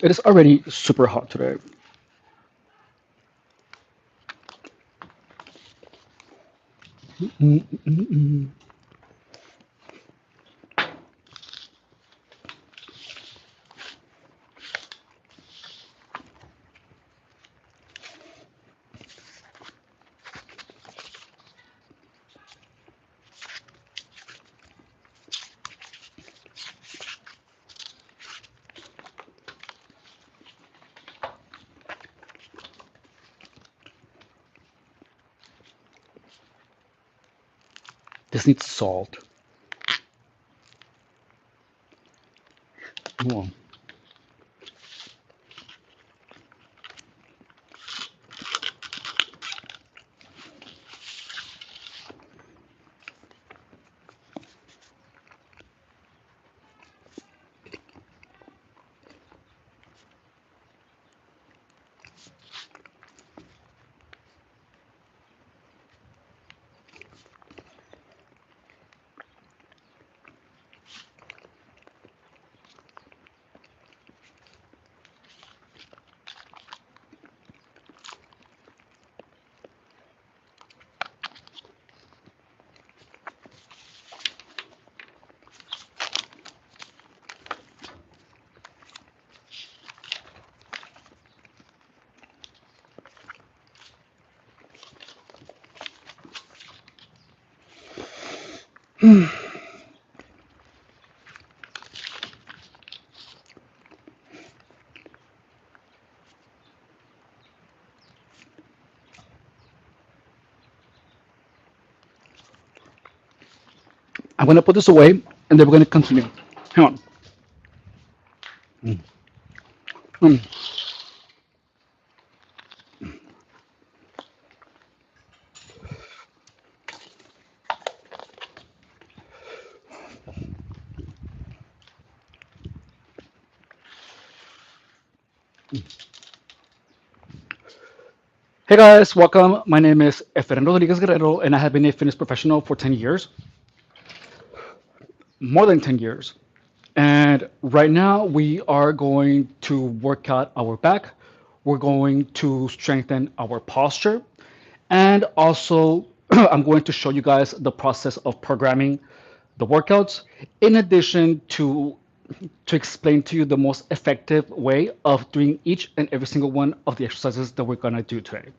It is already super hot today. Mm, mm, mm. This needs salt. Oh. I'm gonna put this away, and then we're gonna continue. Hang on. Mm. Mm. Hey guys, welcome. My name is Fernando Rodriguez Guerrero, and I have been a fitness professional for 10 years, more than 10 years. And right now, we are going to work out our back. We're going to strengthen our posture. And also, I'm going to show you guys the process of programming the workouts, in addition to explain to you the most effective way of doing each and every single one of the exercises that we're gonna do today.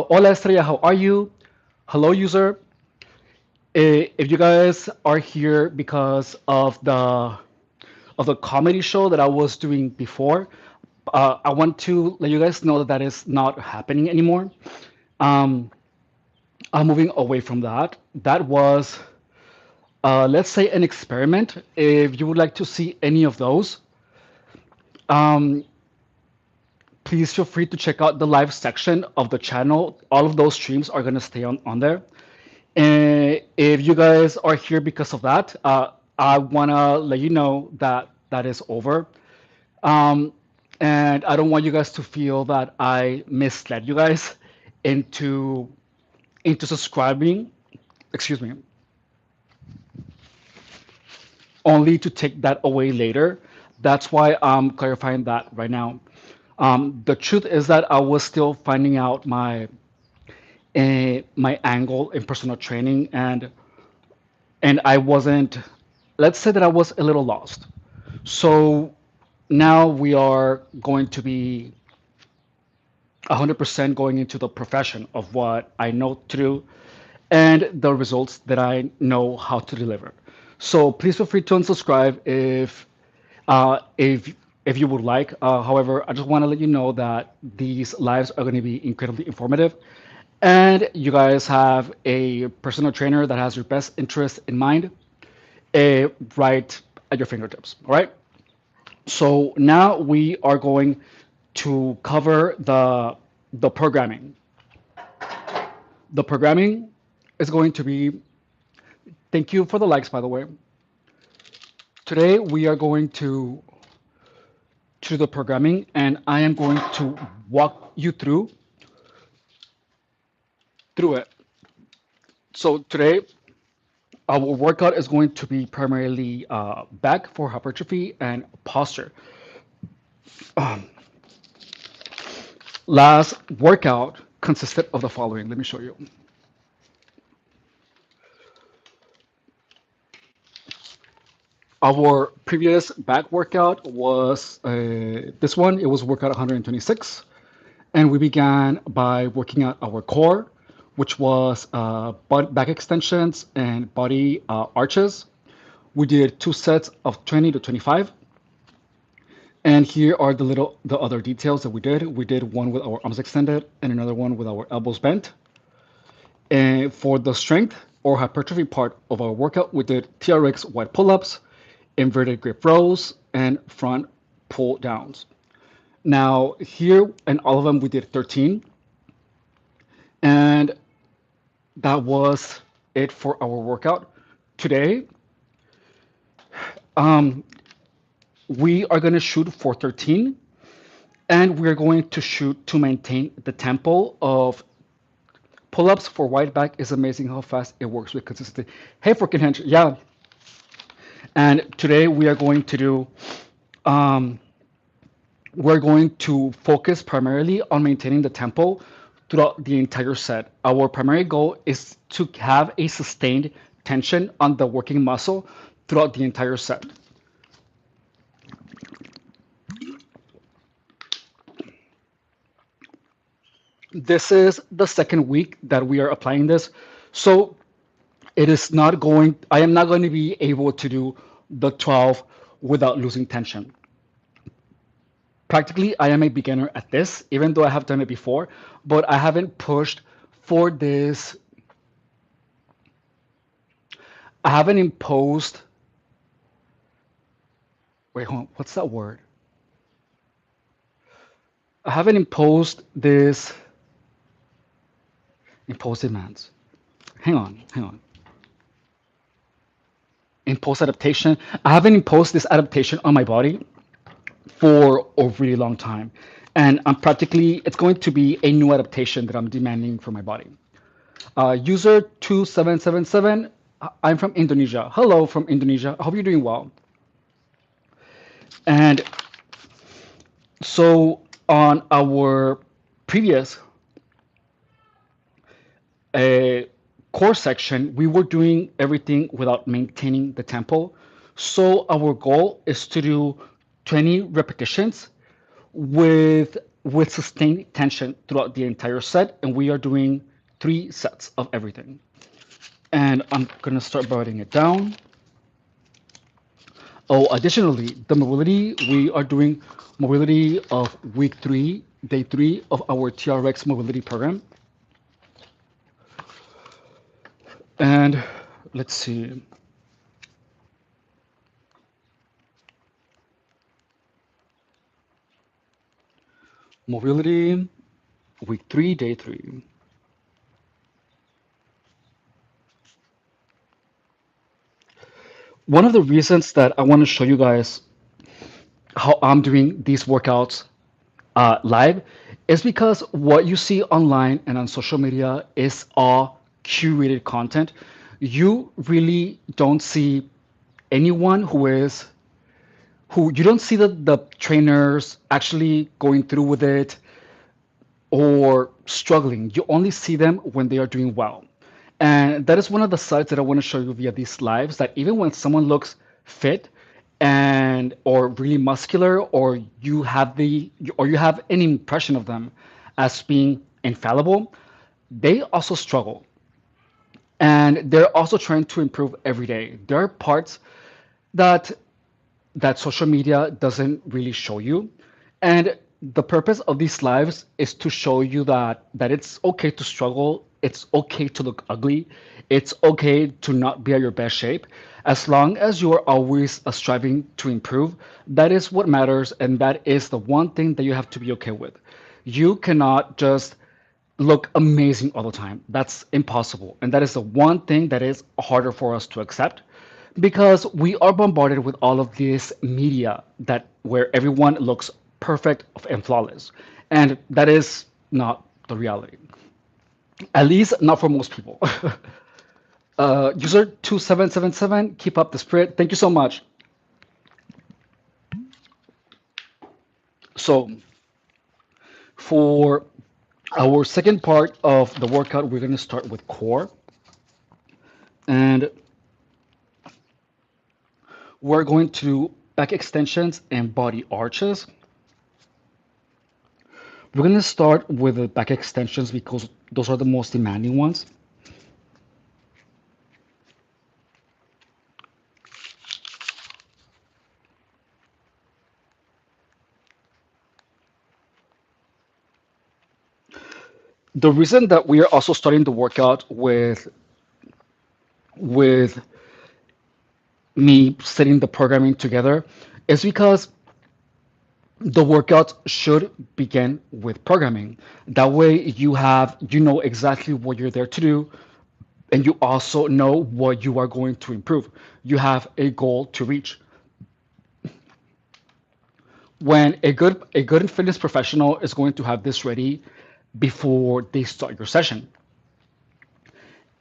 Hola Estrella, how are you? Hello, user. If you guys are here because of the comedy show that I was doing before, I want to let you guys know that that is not happening anymore. Um, I'm moving away from that. That was, let's say, an experiment. If you would like to see any of those, um, please feel free to check out the live section of the channel. All of those streams are going to stay on there. And if you guys are here because of that, I want to let you know that that is over. Um, and I don't want you guys to feel that I misled you guys into subscribing, excuse me, only to take that away later. That's why I'm clarifying that right now. The truth is that I was still finding out my angle in personal training, and I wasn't. Let's say that I was a little lost. So now we are going to be 100% going into the profession of what I know to do and the results that I know how to deliver. So please feel free to unsubscribe if you would like. However, I just want to let you know that these lives are going to be incredibly informative, and you guys have a personal trainer that has your best interest in mind, right at your fingertips. All right. So now we are going to cover the programming. The programming is going to be, thank you for the likes, by the way. Today we are going to the programming, and I am going to walk you through it. So today Our workout is going to be primarily back for hypertrophy and posture. Last workout consisted of the following. Let me show you. Our previous back workout was this one. It was workout 126. And we began by working out our core, which was back extensions and body arches. We did two sets of 20 to 25. And here are the other details that we did. We did one with our arms extended and another one with our elbows bent. And for the strength or hypertrophy part of our workout, we did TRX wide pull-ups, inverted grip rows, and front pull downs. Now here and all of them we did 13, and that was it for our workout. Today, um, we are going to shoot for 13, and we're going to shoot to maintain the tempo of pull-ups for wide back. Is amazing how fast it works with consistency. Hey, freaking hench, yeah. And today we are going to do, um, we're going to focus primarily on maintaining the tempo throughout the entire set. Our primary goal is to have a sustained tension on the working muscle throughout the entire set. This is the second week that we are applying this. So it is not going, I am not going to be able to do the 12 without losing tension. Practically, I am a beginner at this, even though I have done it before, but I haven't pushed for this. I haven't imposed, wait, hold on, what's that word? I haven't imposed this, imposed demands. Hang on. Imposed adaptation. I haven't imposed this adaptation on my body for a really long time. And I'm practically, it's going to be a new adaptation that I'm demanding for my body. User 2777, I'm from Indonesia. Hello from Indonesia. I hope you're doing well. And so on our previous uh, core section, we were doing everything without maintaining the tempo. So our goal is to do 20 repetitions with sustained tension throughout the entire set, and we are doing 3 sets of everything. And I'm gonna start writing it down. Oh, additionally, the mobility, we are doing mobility of week 3, day 3 of our TRX mobility program. And let's see. Mobility, week 3, day 3. One of the reasons that I want to show you guys how I'm doing these workouts live is because what you see online and on social media is all curated content. You really don't see anyone who you don't see the trainers actually going through with it or struggling. You only see them when they are doing well. And that is one of the sides that I want to show you via these lives, that even when someone looks fit and or really muscular, or you have an impression of them as being infallible, they also struggle. And they're also trying to improve every day. There are parts that social media doesn't really show you. And the purpose of these lives is to show you that it's okay to struggle, it's okay to look ugly, it's okay to not be at your best shape. As long as you are always striving to improve, that is what matters, and that is the one thing that you have to be okay with. You cannot just look amazing all the time. That's impossible. And that is the one thing that is harder for us to accept, because we are bombarded with all of this media that where everyone looks perfect and flawless. And that is not the reality. At least not for most people. User 2777, keep up the spirit. Thank you so much. So, for our second part of the workout, we're going to start with core. And we're going to do back extensions and body arches. We're going to start with the back extensions because those are the most demanding ones. The reason that we are also starting the workout with me setting the programming together is because the workout should begin with programming. That way you know exactly what you're there to do, and you also know what you are going to improve. You have a goal to reach. When a good fitness professional is going to have this ready before they start your session,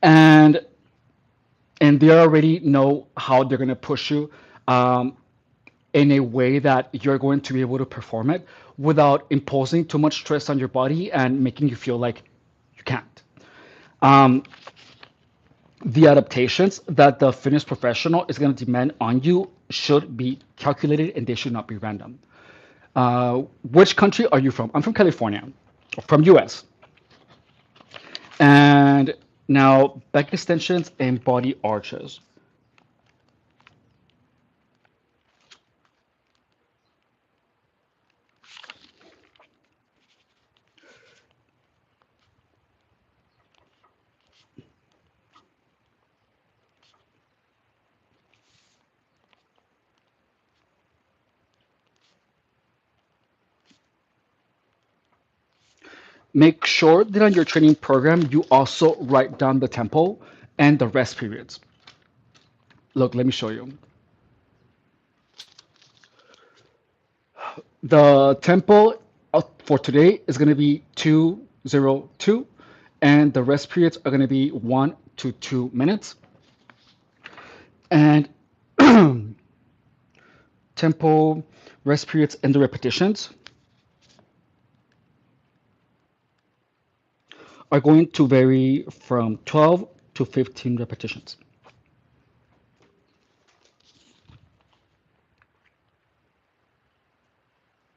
and and they already know how they're going to push you um, in a way that you're going to be able to perform it without imposing too much stress on your body and making you feel like you can't. Um, the adaptations that the fitness professional is going to demand on you should be calculated and they should not be random. Which country are you from? I'm from California, from US. And now back extensions and body arches. Make sure that on your training program, you also write down the tempo and the rest periods. Look, let me show you. The tempo for today is going to be 202, and the rest periods are going to be 1 to 2 minutes. And tempo, rest periods, and the repetitions are going to vary from 12 to 15 repetitions.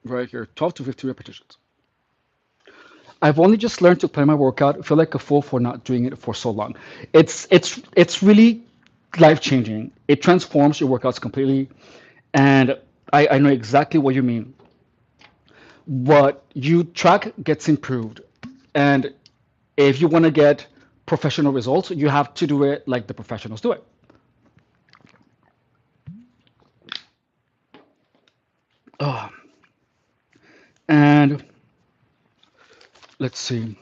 Right here, 12 to 15 repetitions. I've only just learned to plan my workout. I feel like a fool for not doing it for so long. It's really life changing. It transforms your workouts completely, and I know exactly what you mean. What you track gets improved, and if you want to get professional results, you have to do it like the professionals do it. Oh, and let's see.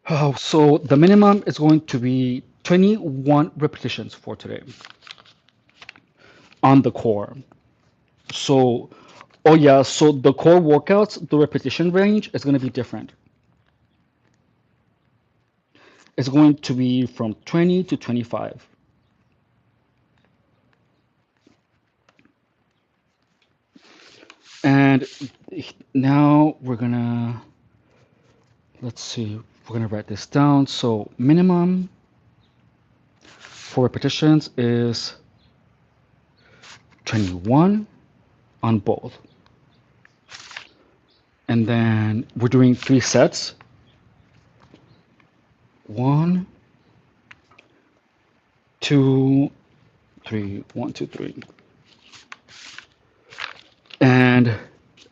Oh, so the minimum is going to be 21 repetitions for today on the core. So, oh yeah, so the core workouts, the repetition range is going to be different. It's going to be from 20 to 25. And now let's see, we're gonna write this down. So minimum for repetitions is 21 on both. And then we're doing 3 sets. 1, 2, 3, 1, 2, 3. And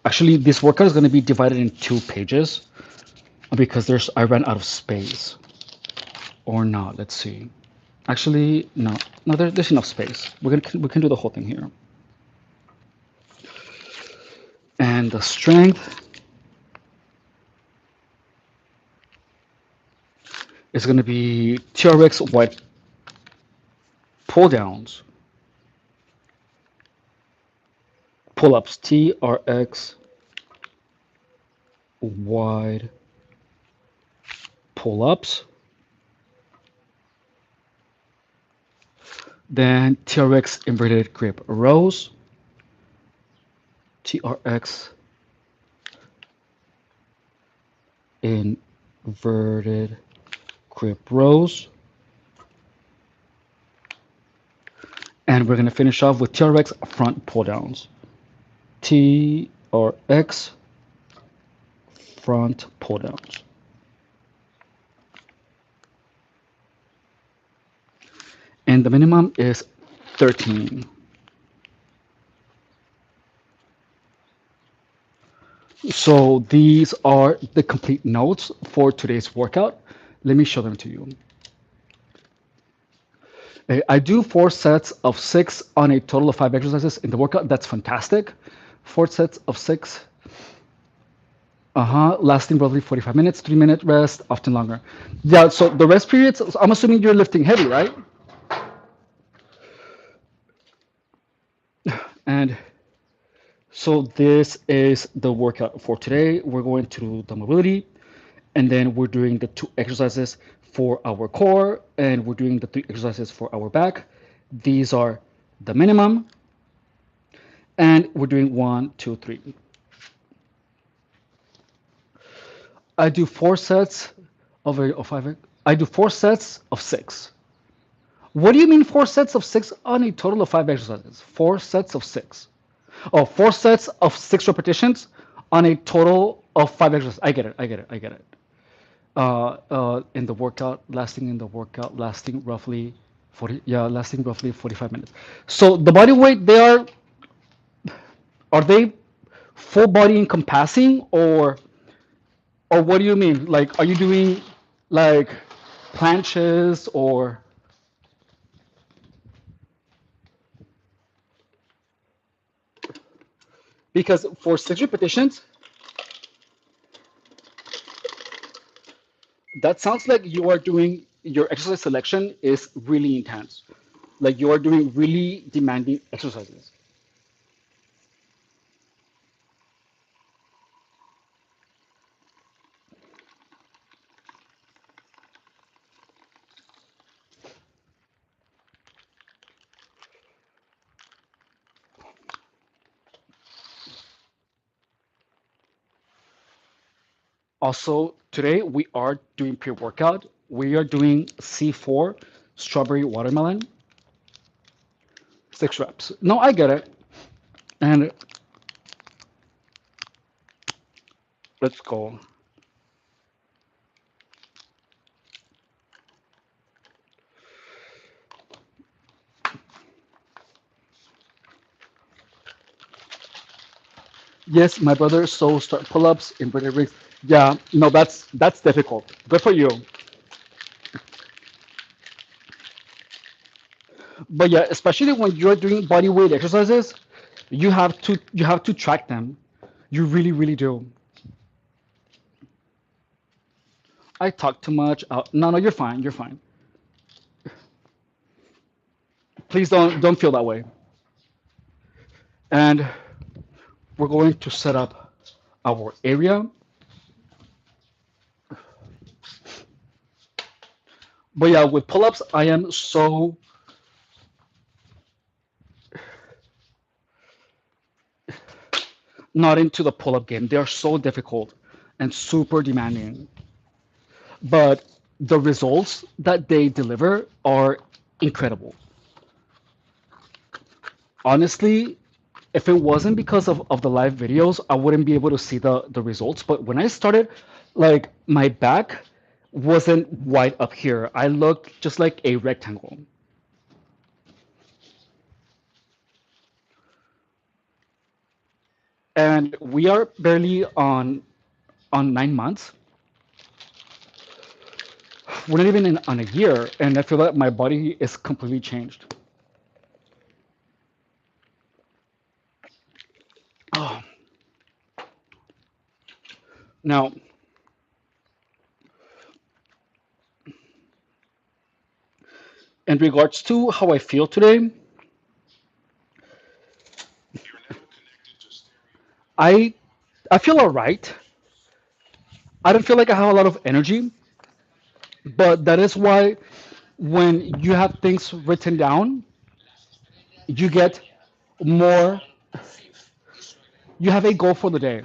actually, this workout is going to be divided in 2 pages because I ran out of space. Or not, let's see. Actually, no, no, there's enough space. We can do the whole thing here. And the strength is going to be TRX wide pull downs, pull ups, TRX wide pull ups. then TRX inverted grip rows, TRX inverted grip rows, and we're going to finish off with TRX front pull downs. TRX front pull downs. And the minimum is 13. So these are the complete notes for today's workout. Let me show them to you. I do 4 sets of 6 on a total of 5 exercises in the workout. That's fantastic. 4 sets of 6. Lasting roughly 45 minutes, 3-minute rest, often longer. Yeah, so the rest periods, so I'm assuming you're lifting heavy, right? And so this is the workout for today. We're going to do the mobility, and then we're doing the 2 exercises for our core, and we're doing the 3 exercises for our back. These are the minimum, and we're doing 1, 2, 3. I do 4 sets of 5. I do 4 sets of 6. What do you mean 4 sets of 6 on a total of 5 exercises? 4 sets of 6. Oh, 4 sets of 6 repetitions on a total of 5 exercises. I get it. I get it. I get it. In the workout, lasting roughly 40. Yeah, lasting roughly 45 minutes. So the body weight, are they full body encompassing, or what do you mean? Like, are you doing like planches or because for 6 repetitions, that sounds like you are doing your exercise selection is really intense. Like you are doing really demanding exercises. Also, today we are doing pre-workout. We are doing C4 strawberry watermelon, 6 reps. No, I get it. And let's go. Yes, my brother. So start pull-ups, inverted rigs. Yeah, no, that's difficult. Good for you. But yeah, especially when you're doing body weight exercises, you have to track them. You really, really do. I talk too much. No, no, you're fine. You're fine. Please don't feel that way. And we're going to set up our area. But yeah, with pull-ups, I am so not into the pull-up game. They are so difficult and super demanding. But the results that they deliver are incredible. Honestly, if it wasn't because of the live videos, I wouldn't be able to see the results. But when I started, like my back wasn't wide up here. I looked just like a rectangle. And we are barely on 9 months. We're not even on a year, and I feel that my body is completely changed. Oh, now, in regards to how I feel today, I I feel all right. I don't feel like I have a lot of energy, but that is why when you have things written down, You get more, you have a goal for the day.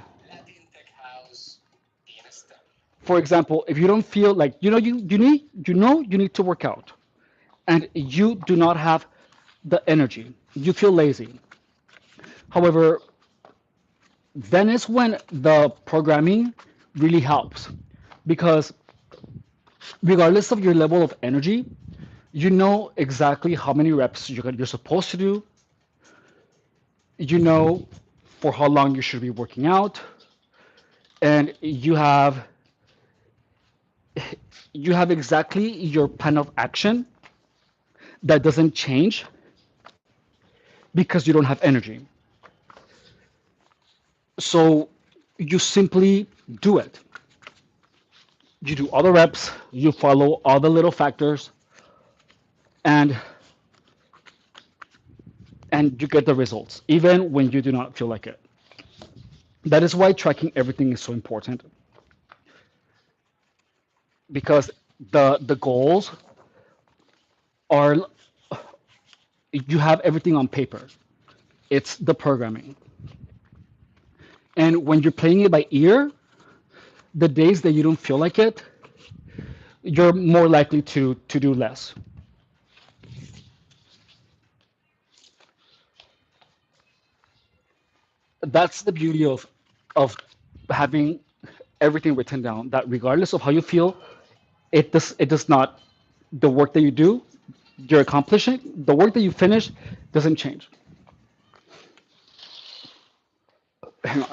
For example, if you don't feel like you need to work out and you do not have the energy, you feel lazy. However, then is when the programming really helps because regardless of your level of energy, you know exactly how many reps you're supposed to do. You know for how long you should be working out, and you have exactly your plan of action that doesn't change because you don't have energy. So you simply do it. You do all the reps, you follow all the little factors, and and you get the results, even when you do not feel like it. That is why tracking everything is so important because the goals are you have everything on paper. It's the programming. And when you're playing it by ear, the days that you don't feel like it, you're more likely to do less. That's the beauty of having everything written down. That regardless of how you feel, it does not the work that you do, you're accomplishing the work that you finish doesn't change. Hang on.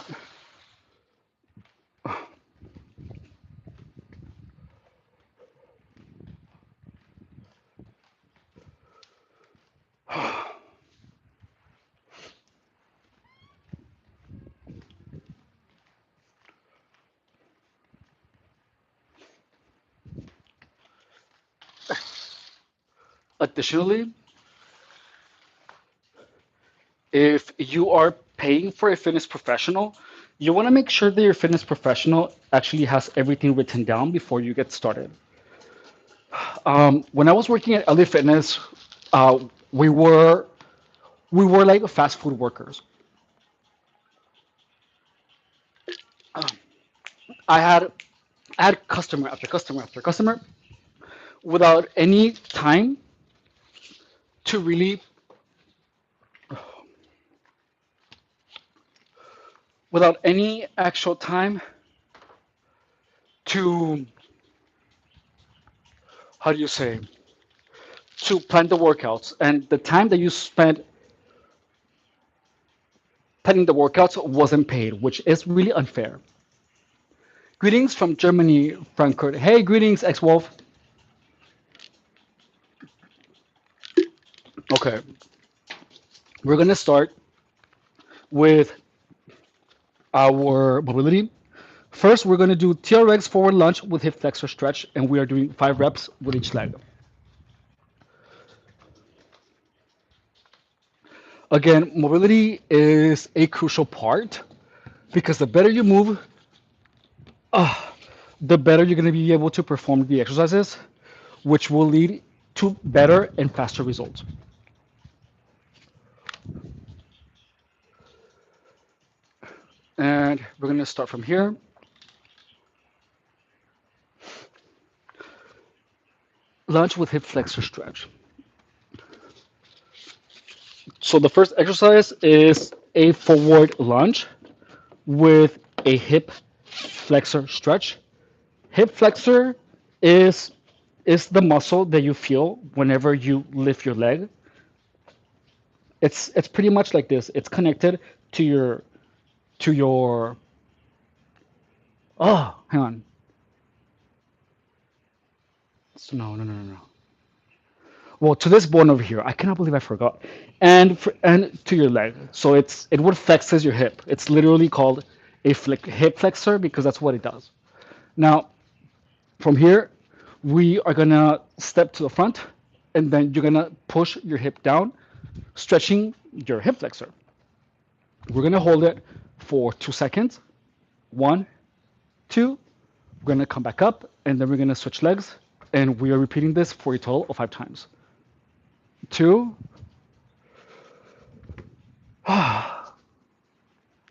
Additionally, if you are paying for a fitness professional, you want to make sure that your fitness professional actually has everything written down before you get started. When I was working at LA Fitness, uh, we were we were like fast food workers. I had I had customer after customer after customer without any time to really without any actual time to how do you say to plan the workouts, and the time that you spent planning the workouts wasn't paid, which is really unfair. Greetings from Germany, Frankfurt. Hey, greetings, X Wolf. Okay, we're gonna start with our mobility. First, we're gonna do TRX forward lunge with hip flexor stretch, and we are doing 5 reps with each leg. Again, mobility is a crucial part because the better you move, uh, the better you're gonna be able to perform the exercises, which will lead to better and faster results. And we're gonna start from here. Lunge with hip flexor stretch. So the first exercise is a forward lunge with a hip flexor stretch. Hip flexor is is the muscle that you feel whenever you lift your leg. It's pretty much like this. It's connected to your oh, hang on. No, no, no, no, no. Well, to this bone over here, I cannot believe I forgot. And to your leg. So it would flexes your hip. It's literally called a hip flexor because that's what it does. Now, from here, we are gonna step to the front, and then you're gonna push your hip down, stretching your hip flexor. We're gonna hold it for 2 seconds. One, two. We're gonna come back up, and then we're gonna switch legs, and we are repeating this for a total of 5 times. Two,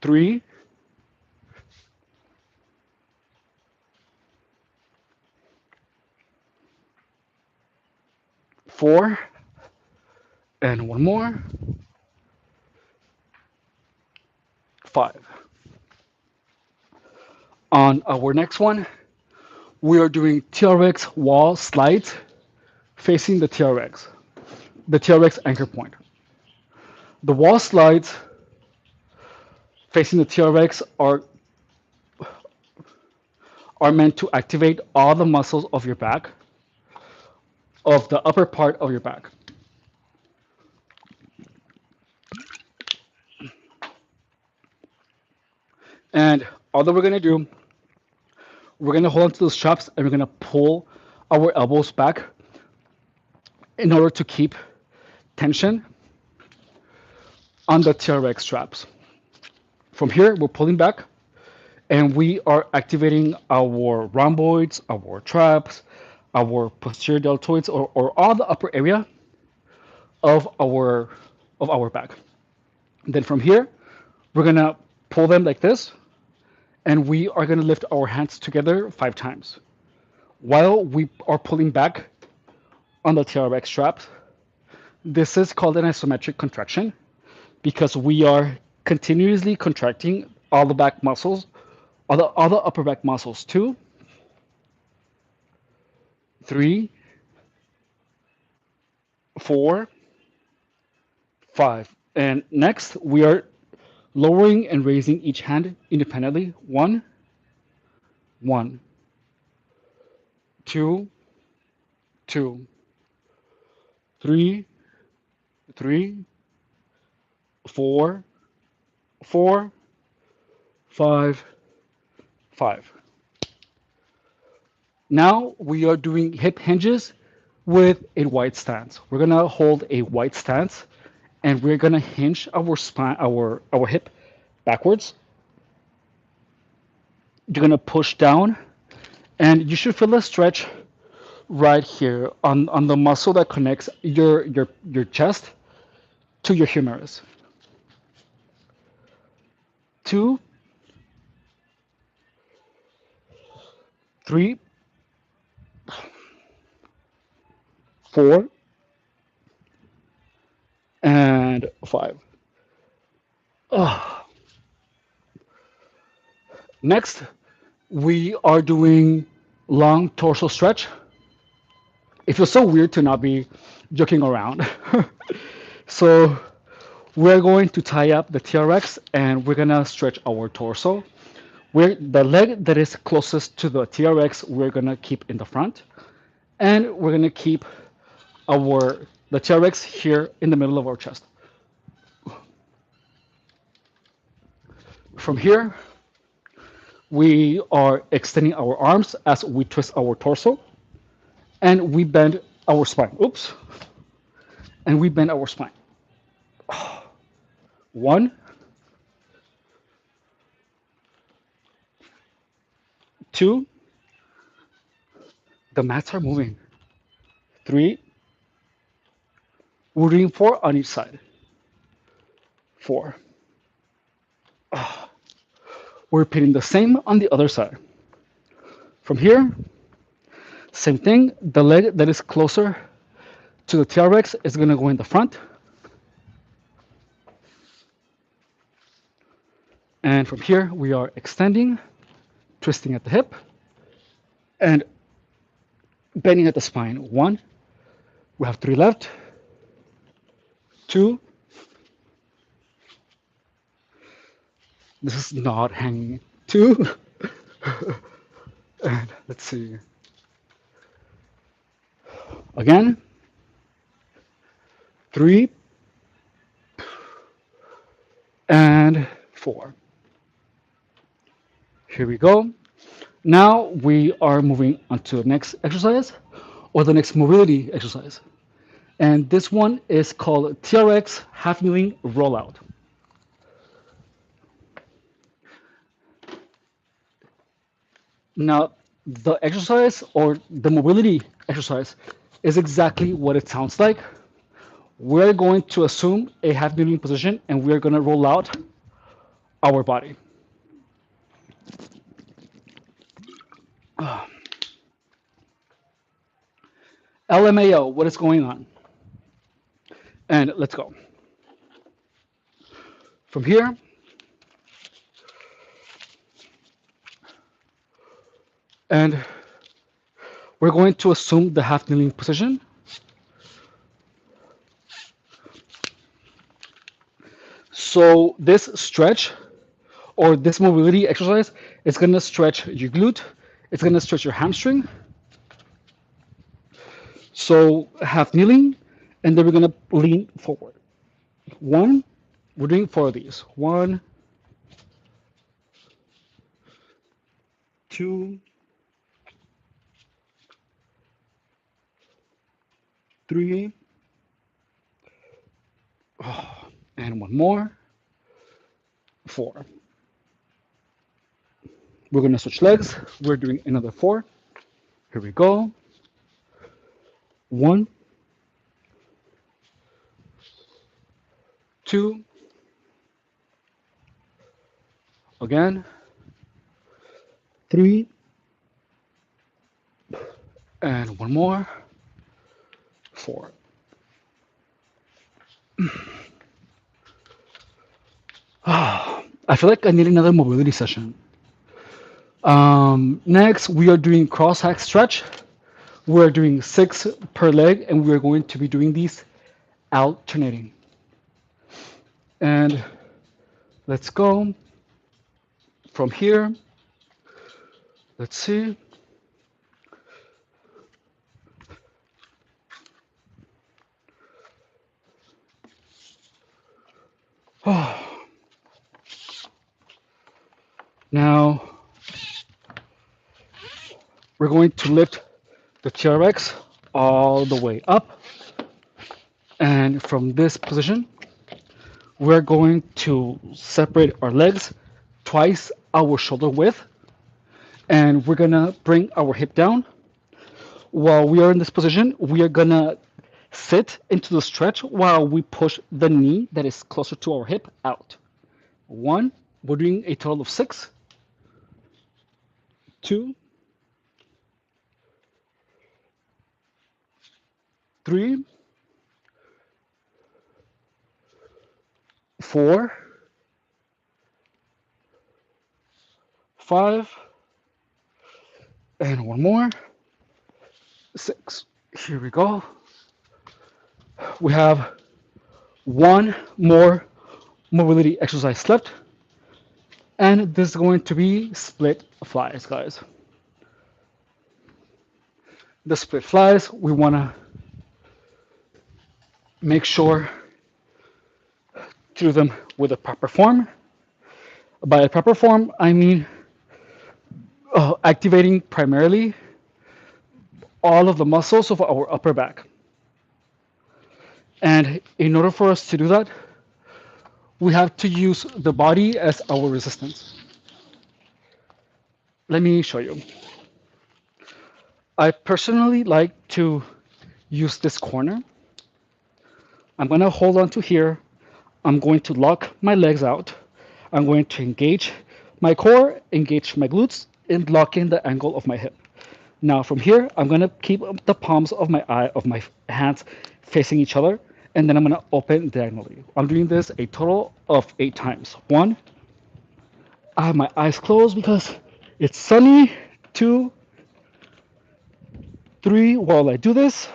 Three, 4, and one more, 5. On our next one, we are doing TRX wall slides facing the TRX anchor point. The wall slides facing the TRX are meant to activate all the muscles of your back, of the upper part of your back. And all that we're going to do, we're going to hold onto those straps and we're going to pull our elbows back in order to keep tension on the TRX straps. From here, we're pulling back and we are activating our rhomboids, our traps, our posterior deltoids, or all the upper area of our back. Then from here, we're gonna pull them like this, and we are gonna lift our hands together 5 times. While we are pulling back on the TRX straps, this is called an isometric contraction because we are continuously contracting all the back muscles, all the upper back muscles. 2, 3, 4, 5. And next, we are lowering and raising each hand independently. 1, 1, 2, 2, 3, 3, 4, 4, 5, 5. Now we are doing hip hinges with a wide stance. We're gonna hold a wide stance and we're gonna hinge our spine, our hip backwards. You're gonna push down and you should feel a stretch right here on the muscle that connects your chest to your humerus. 2, 3, 4, and 5. Ugh. Next, we are doing long torso stretch. It feels so weird to not be joking around. So we're going to tie up the TRX and we're gonna stretch our torso. We're the leg that is closest to the TRX, we're gonna keep in the front, and we're gonna keep the TRX here in the middle of our chest. From here, we are extending our arms as we twist our torso, and we bend our spine. Oops. And we bend our spine. 1, 2, the mats are moving. 3, we're doing 4 on each side. 4. We're repeating the same on the other side. From here, same thing. The leg that is closer to the TRX is going to go in the front. And from here, we are extending, twisting at the hip, and bending at the spine. 1, we have 3 left. 2, this is not hanging. 2, and let's see. Again, 3, and 4. Here we go. Now we are moving on to the next exercise or the next mobility exercise. And this one is called TRX half kneeling rollout. Now, the exercise or the mobility exercise is exactly what it sounds like. we're going to assume a half kneeling position and we're going to roll out our body. LMAO, what is going on? And let's go. From here, and we're going to assume the half kneeling position. So this stretch or this mobility exercise is going to stretch your glute, it's going to stretch your hamstring. So half kneeling, and then we're going to lean forward. One, we're doing four of these. One, two, three, and one more, four. We're going to switch legs. We're doing another four. Here we go. One, two, again, three, and one more, four. I feel like I need another mobility session. Next, we are doing cross hack stretch. We're doing 6 per leg, and we're going to be doing these alternating. And let's go from here. Let's see. Now we're going to lift the TRX all the way up. And from this position, we're going to separate our legs twice our shoulder width. And we're going to bring our hip down. While we are in this position, we are going to sit into the stretch while we push the knee that is closer to our hip out. One, we're doing a total of 6. 2, 3, 4, 5, and one more, 6. Here we go. We have one more mobility exercise left, and this is going to be split flies, guys. The split flies, we want to make sure to do them with a proper form. By a proper form, I mean activating primarily all of the muscles of our upper back. And in order for us to do that, we have to use the body as our resistance. Let me show you. I personally like to use this corner. I'm going to hold on to here. I'm going to lock my legs out. I'm going to engage my core, engage my glutes, and lock in the angle of my hip. Now from here, I'm going to keep the palms of my hands facing each other, and then I'm going to open diagonally. I'm doing this a total of 8 times. 1, I have my eyes closed because it's sunny. 2, 3, while I do this,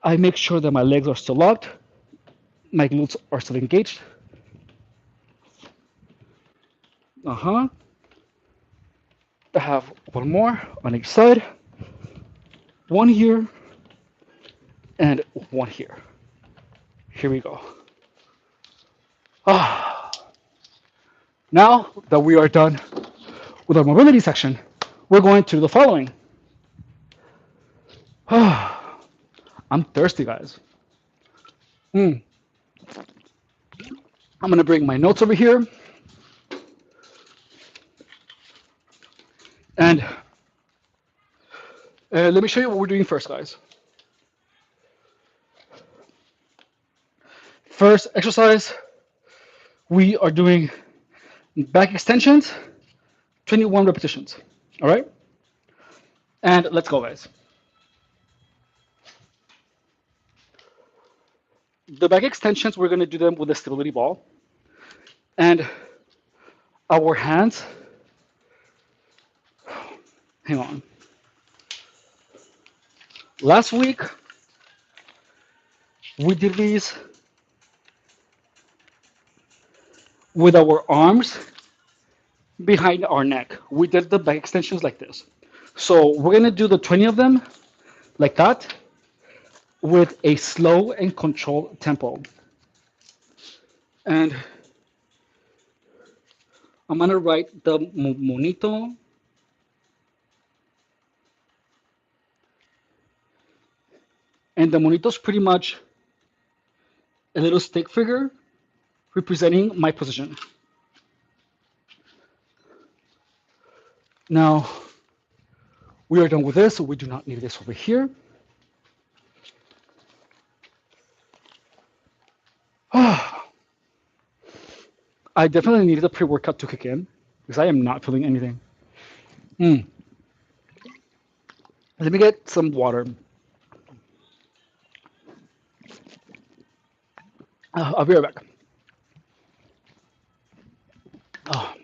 I make sure that my legs are still locked, my glutes are still engaged. I have one more on each side, one here, and one here. Here we go. Now that we are done with our mobility section, we're going to do the following. I'm thirsty, guys. I'm going to bring my notes over here. And let me show you what we're doing first, guys. First exercise, we are doing back extensions, 21 repetitions. All right? And let's go, guys. The back extensions, we're going to do them with a stability ball. And our hands, hang on. Last week, we did these with our arms behind our neck. We did the back extensions like this. So we're going to do the 20 of them like that with a slow and controlled tempo. And I'm going to write the monito. And the monito is pretty much a little stick figure representing my position. Now, we are done with this, so we do not need this over here. I definitely needed a pre-workout to kick in because I am not feeling anything. Mm. Let me get some water. I'll be right back. Oh.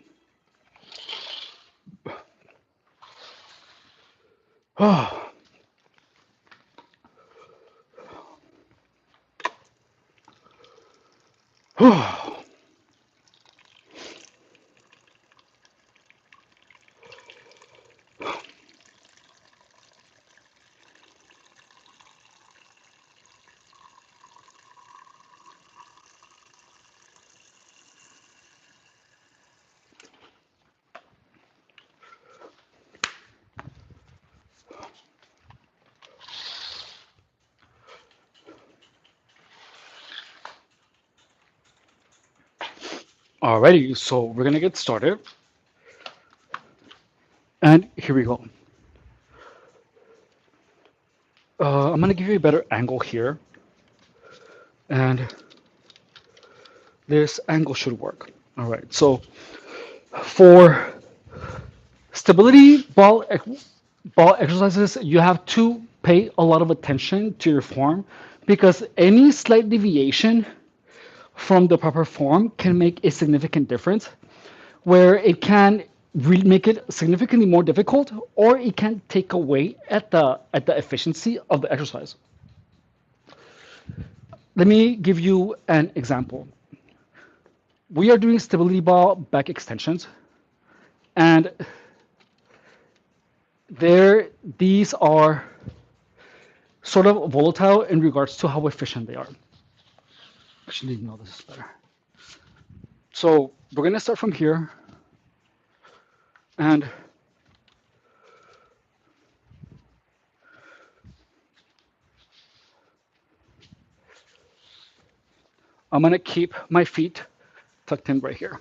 Oh. Oh. Alrighty, so we're gonna get started. And here we go. I'm gonna give you a better angle here. And this angle should work. All right, so for stability ball exercises, you have to pay a lot of attention to your form because any slight deviation from the proper form can make a significant difference where it can really make it significantly more difficult or it can take away at the efficiency of the exercise. Let me give you an example. We are doing stability ball back extensions and there these are sort of volatile in regards to how efficient they are. Actually, no, this is better. So we're going to start from here and I'm going to keep my feet tucked in right here.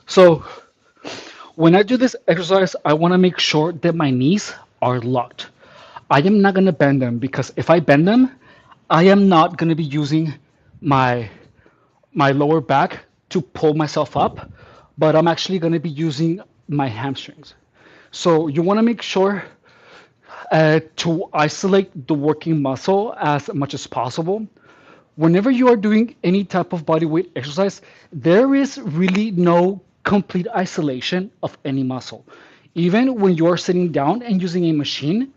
So when I do this exercise, I want to make sure that my knees are locked. I am not going to bend them because if I bend them, I am not going to be using my my lower back to pull myself up, but I'm actually going to be using my hamstrings. So you want to make sure to isolate the working muscle as much as possible. Whenever you are doing any type of body weight exercise, there is really no complete isolation of any muscle. Even when you are sitting down and using a machine,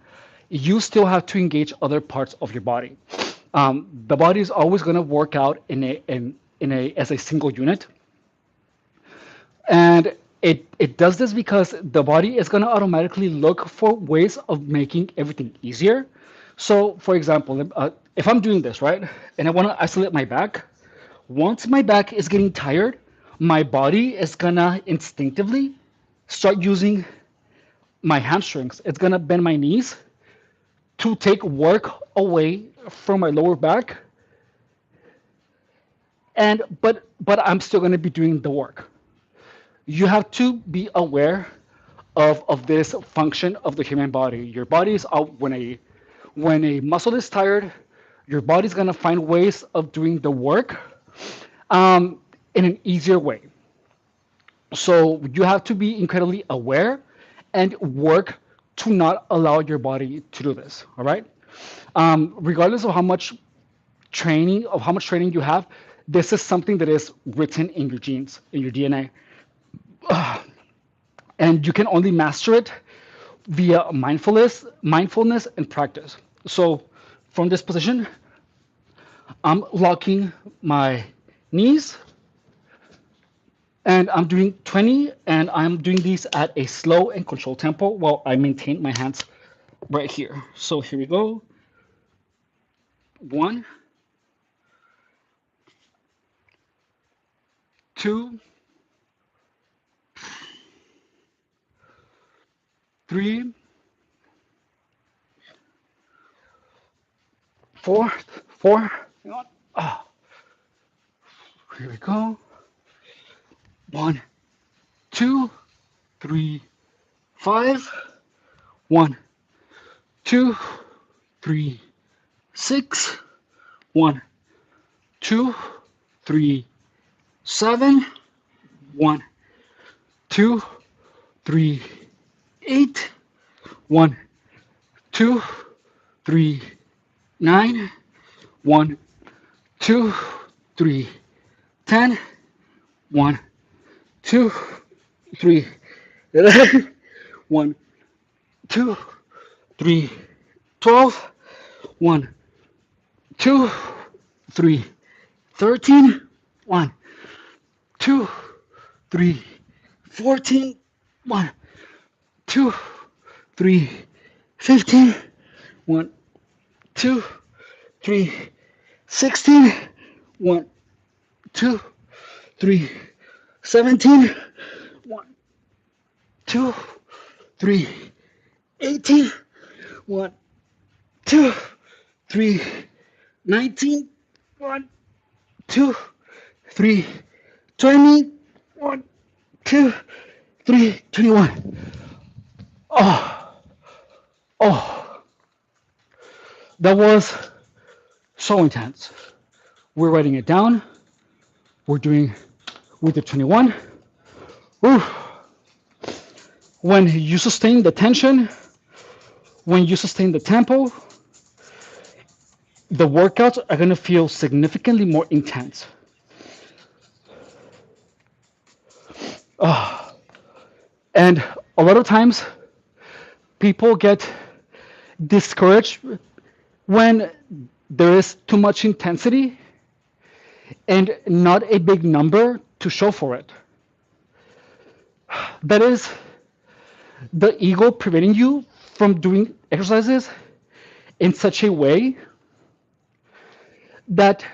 you still have to engage other parts of your body. The body is always going to work out in a as a single unit, and it does this because the body is going to automatically look for ways of making everything easier. So, for example, if I'm doing this, right, and I want to isolate my back, once my back is getting tired, my body is going to instinctively start using my hamstrings. It's going to bend my knees to take work away from my lower back. And but I'm still going to be doing the work. You have to be aware of this function of the human body. Your body is out when a muscle is tired, Your body's gonna find ways of doing the work um, in an easier way. So you have to be incredibly aware and work to not allow your body to do this. All right. Regardless of how much training you have, this is something that is written in your genes, in your DNA, and you can only master it via mindfulness, and practice. So, from this position, I'm locking my knees, and I'm doing 20, and I'm doing these at a slow and controlled tempo while I maintain my hands right here. So here we go. 1, 2, 3, 4, 4. Ah, here we go. 1, 2, 3, 5. 1, 2, 3, 6. 1, 2, 3, 7. 1, 2, 3, 8. 1, 2, 3, 9. 1, 2, 3, 10. 1, 2, 3, 11. 1, 2, 3, 12. 1, 2, 3, 13. 1, 2, 3, 14. 1, 2, 3, 15. 1, 2, 3, 16. 1, 2, 3, 17. 1, 2, 3, 18. 1, 2, 3, 19. 1, 2, 3, 20. 1, 2, 3, 21. Oh, oh, that was so intense. We're writing it down. We're doing with the 21. Whew. When you sustain the tension, when you sustain the tempo, the workouts are going to feel significantly more intense. Oh, and a lot of times, people get discouraged when there is too much intensity and not a big number to show for it. That is the ego preventing you from doing exercises in such a way that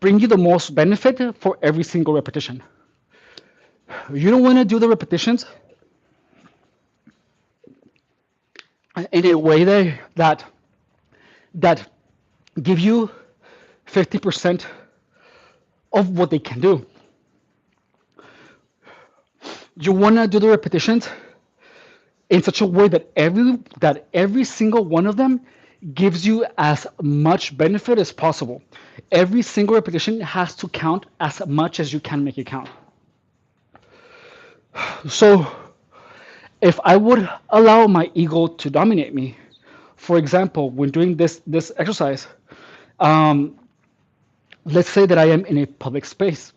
bring you the most benefit for every single repetition. You don't want to do the repetitions in a way that give you 50% of what they can do. You want to do the repetitions in such a way that every single one of them gives you as much benefit as possible. Every single repetition has to count as much as you can make it count. So if I would allow my ego to dominate me, for example, when doing this exercise, um, let's say that I am in a public space.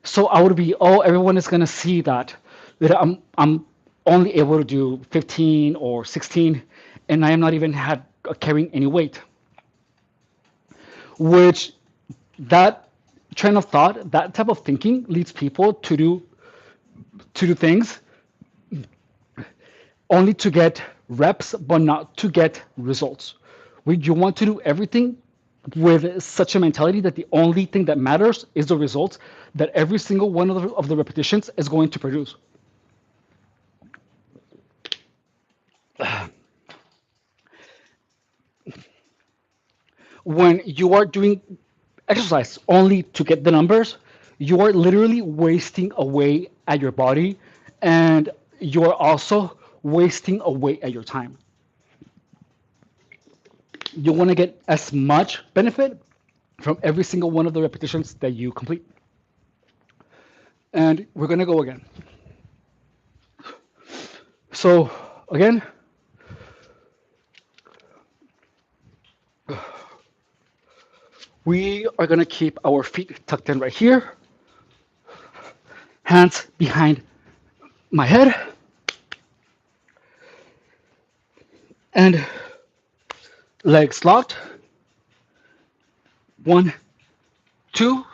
So I would be, oh, everyone is gonna see that I'm only able to do 15 or 16, and I am not even carrying any weight. Which that train of thought, that type of thinking, leads people to do things only to get reps, but not to get results. You want to do everything with such a mentality that the only thing that matters is the results that every single one of the repetitions is going to produce. When you are doing exercise only to get the numbers, you are literally wasting away at your body, and you are also wasting away at your time. You want to get as much benefit from every single one of the repetitions that you complete. And we're going to go again. So, again, we are going to keep our feet tucked in right here, hands behind my head, and legs locked. One, two,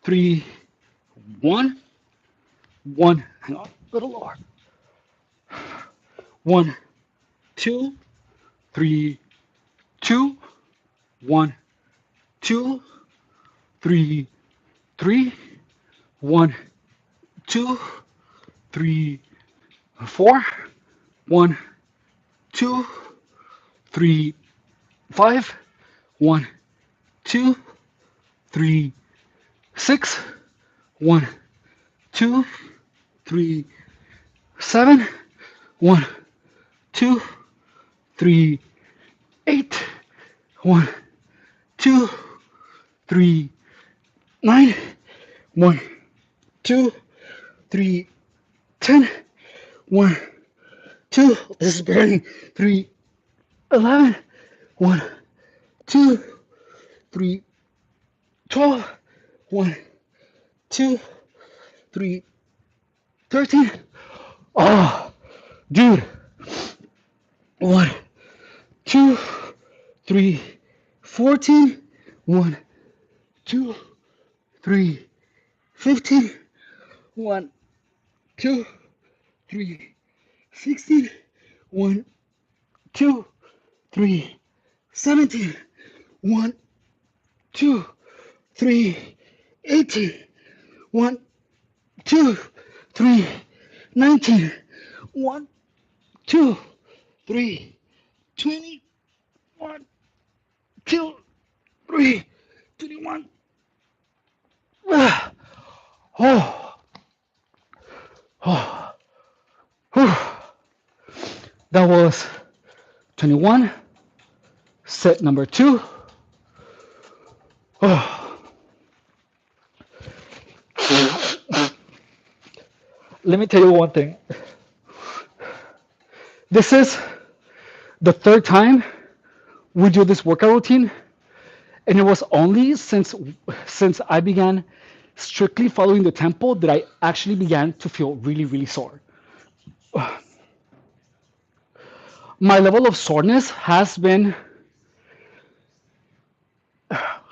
three, one, one. Hang on, a little lower. One, two, three, two, one, two, three, three, one, two, three, four, one, two, three, five, one, two, three, six, one, two, three, seven, one, two, three, eight, one, two, three, nine, one, two, three, 10, one, two, this is burning, 3, 11, 1, 2, 3, 12, 1, 2, 3, 13. Oh, dude. 1, 2, 3, 14. 1, 2, 3, 15. 1, 2, 3, 16. 1, 2, 3, 17. 1, 2, 3, 18. 1, 2, 3, 19. 1, 2, 3, 20. 1, 2, 3, 21. Ah. Oh, oh, whew. That was 21. Set number 2. Oh. Let me tell you one thing. This is the third time we do this workout routine, and it was only since I began strictly following the tempo that I actually began to feel really, really sore. My level of soreness has been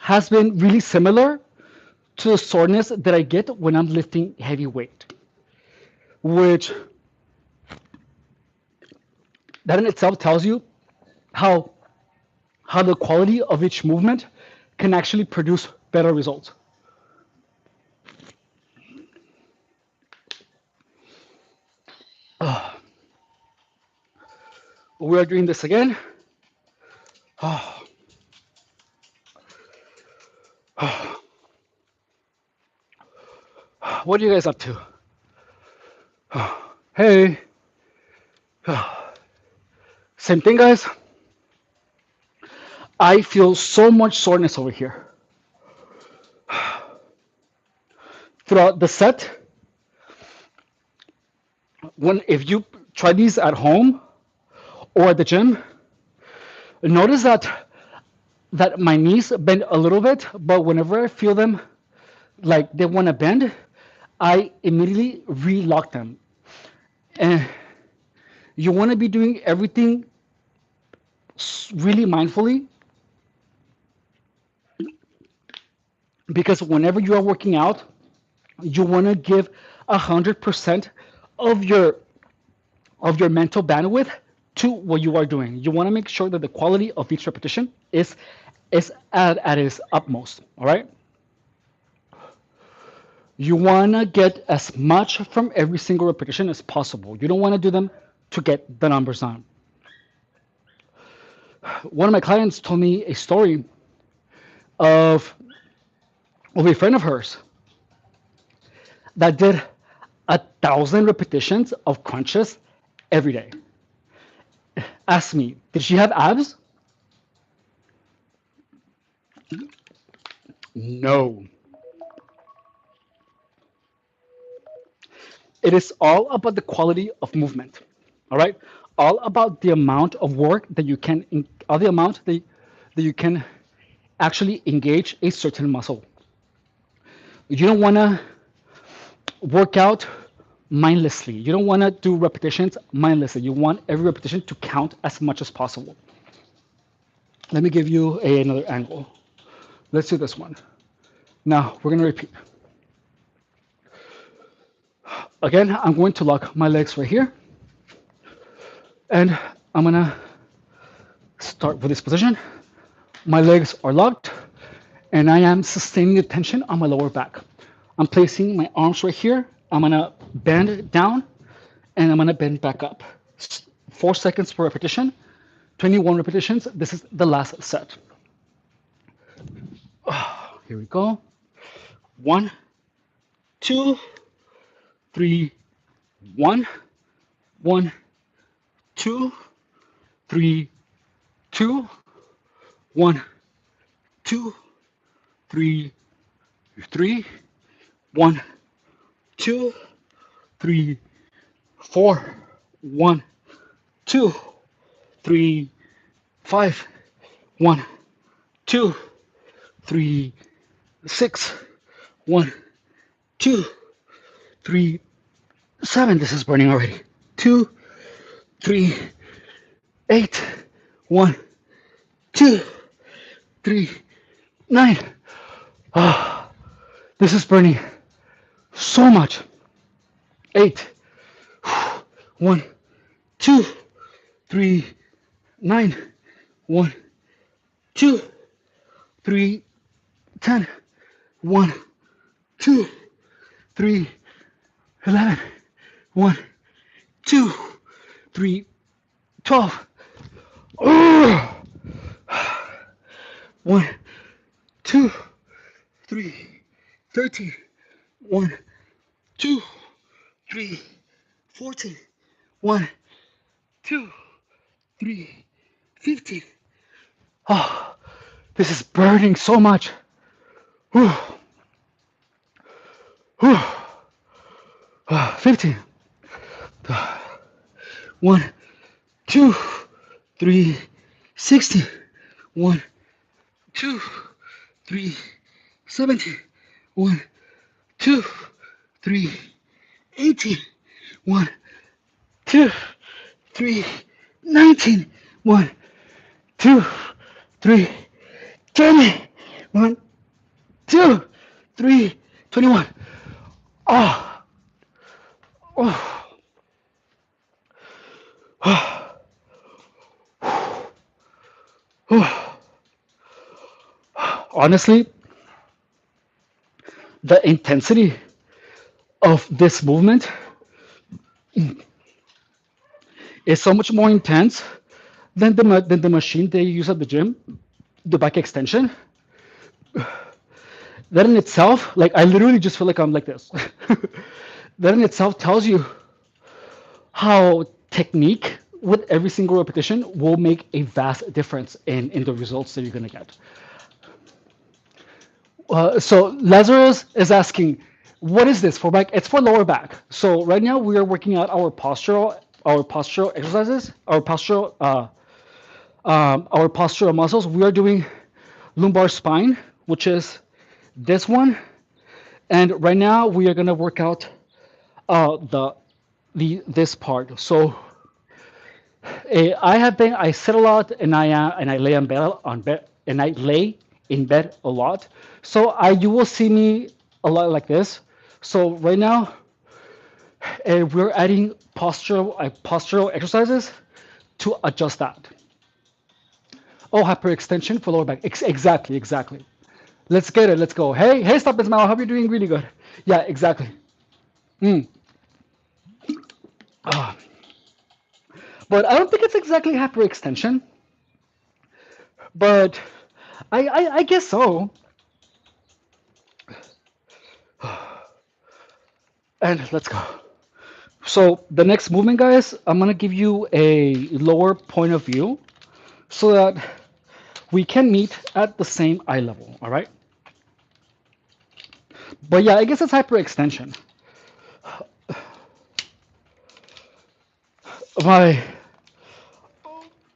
really similar to the soreness that I get when I'm lifting heavy weight, which that in itself tells you how the quality of each movement can actually produce better results. We are doing this again. What are you guys up to? Hey. Same thing, guys. I feel so much soreness over here. Throughout the set, if you try these at home or at the gym, notice that my knees bend a little bit, but whenever I feel them like they want to bend, I immediately relock them. And you want to be doing everything really mindfully, because whenever you are working out, you want to give 100% of your mental bandwidth to what you are doing. You want to make sure that the quality of each repetition is at its utmost. All right. You want to get as much from every single repetition as possible. You don't want to do them to get the numbers on. One of my clients told me a story of a friend of hers that did 1,000 repetitions of crunches every day. Ask me, did she have abs? No, it is all about the quality of movement. All right, all about the amount of work that you can, all the amount that you can actually engage a certain muscle. You don't want to work out mindlessly. You don't want to do repetitions mindlessly. You want every repetition to count as much as possible. Let me give you another angle. Let's do this one. Now we're going to repeat. Again, I'm going to lock my legs right here. And I'm going to start with this position. My legs are locked. And I am sustaining the tension on my lower back. I'm placing my arms right here. I'm going to bend down. And I'm going to bend back up. 4 seconds per repetition. 21 repetitions. This is the last set. Here we go. 1, 2, 3, 1, 1, 2, 3, 2, 1, 2, 3, 3, 1, 2, 3, 4, 1, 2, 3, 5, 1, 2, 3, 6, 1, 2, 3, 7. This is burning already. 2, 3, 8, 1, 2, 3, 9. Ah, this is burning so much. 8, 1, 2, 3, 9, 1, 2, 3, 10, 1, 2, 3, 11, 1, 2, 3, 12. 1, 2, 3, 13. 1, 2, 3, 14. 1, 2, 3, 15. Oh, this is burning so much. Whew. Whew. 15. 1, 2, 3, 16. 1, 2, 3, 17. 1, 2, 3, 18. 1, 2, 3, 19. 1, 2, 3, 20. 1, 2, 3, 21. Oh, oh, oh, oh. Honestly, the intensity of this movement is so much more intense than the machine they use at the gym, the back extension. That in itself, like I literally just feel like I'm like this. That in itself tells you how technique with every single repetition will make a vast difference in the results that you're gonna get. So Lazarus is asking, what is this for back? It's for lower back. So right now we are working out our postural exercises, our postural muscles. We are doing lumbar spine, which is this one, and right now we are gonna work out the this part. So I sit a lot and I lay on bed and I lay in bed a lot. So you will see me a lot like this. So right now we're adding postural exercises to adjust that. Oh, hyperextension for lower back. Exactly, exactly. Let's get it. Let's go. Hey, stop it, Smile. I hope you're doing really good. Yeah, exactly. Mm. Ah. But I don't think it's exactly hyperextension. But I guess so. And let's go. So the next movement, guys, I'm gonna give you a lower point of view so that we can meet at the same eye level. All right. But yeah, I guess it's hyperextension.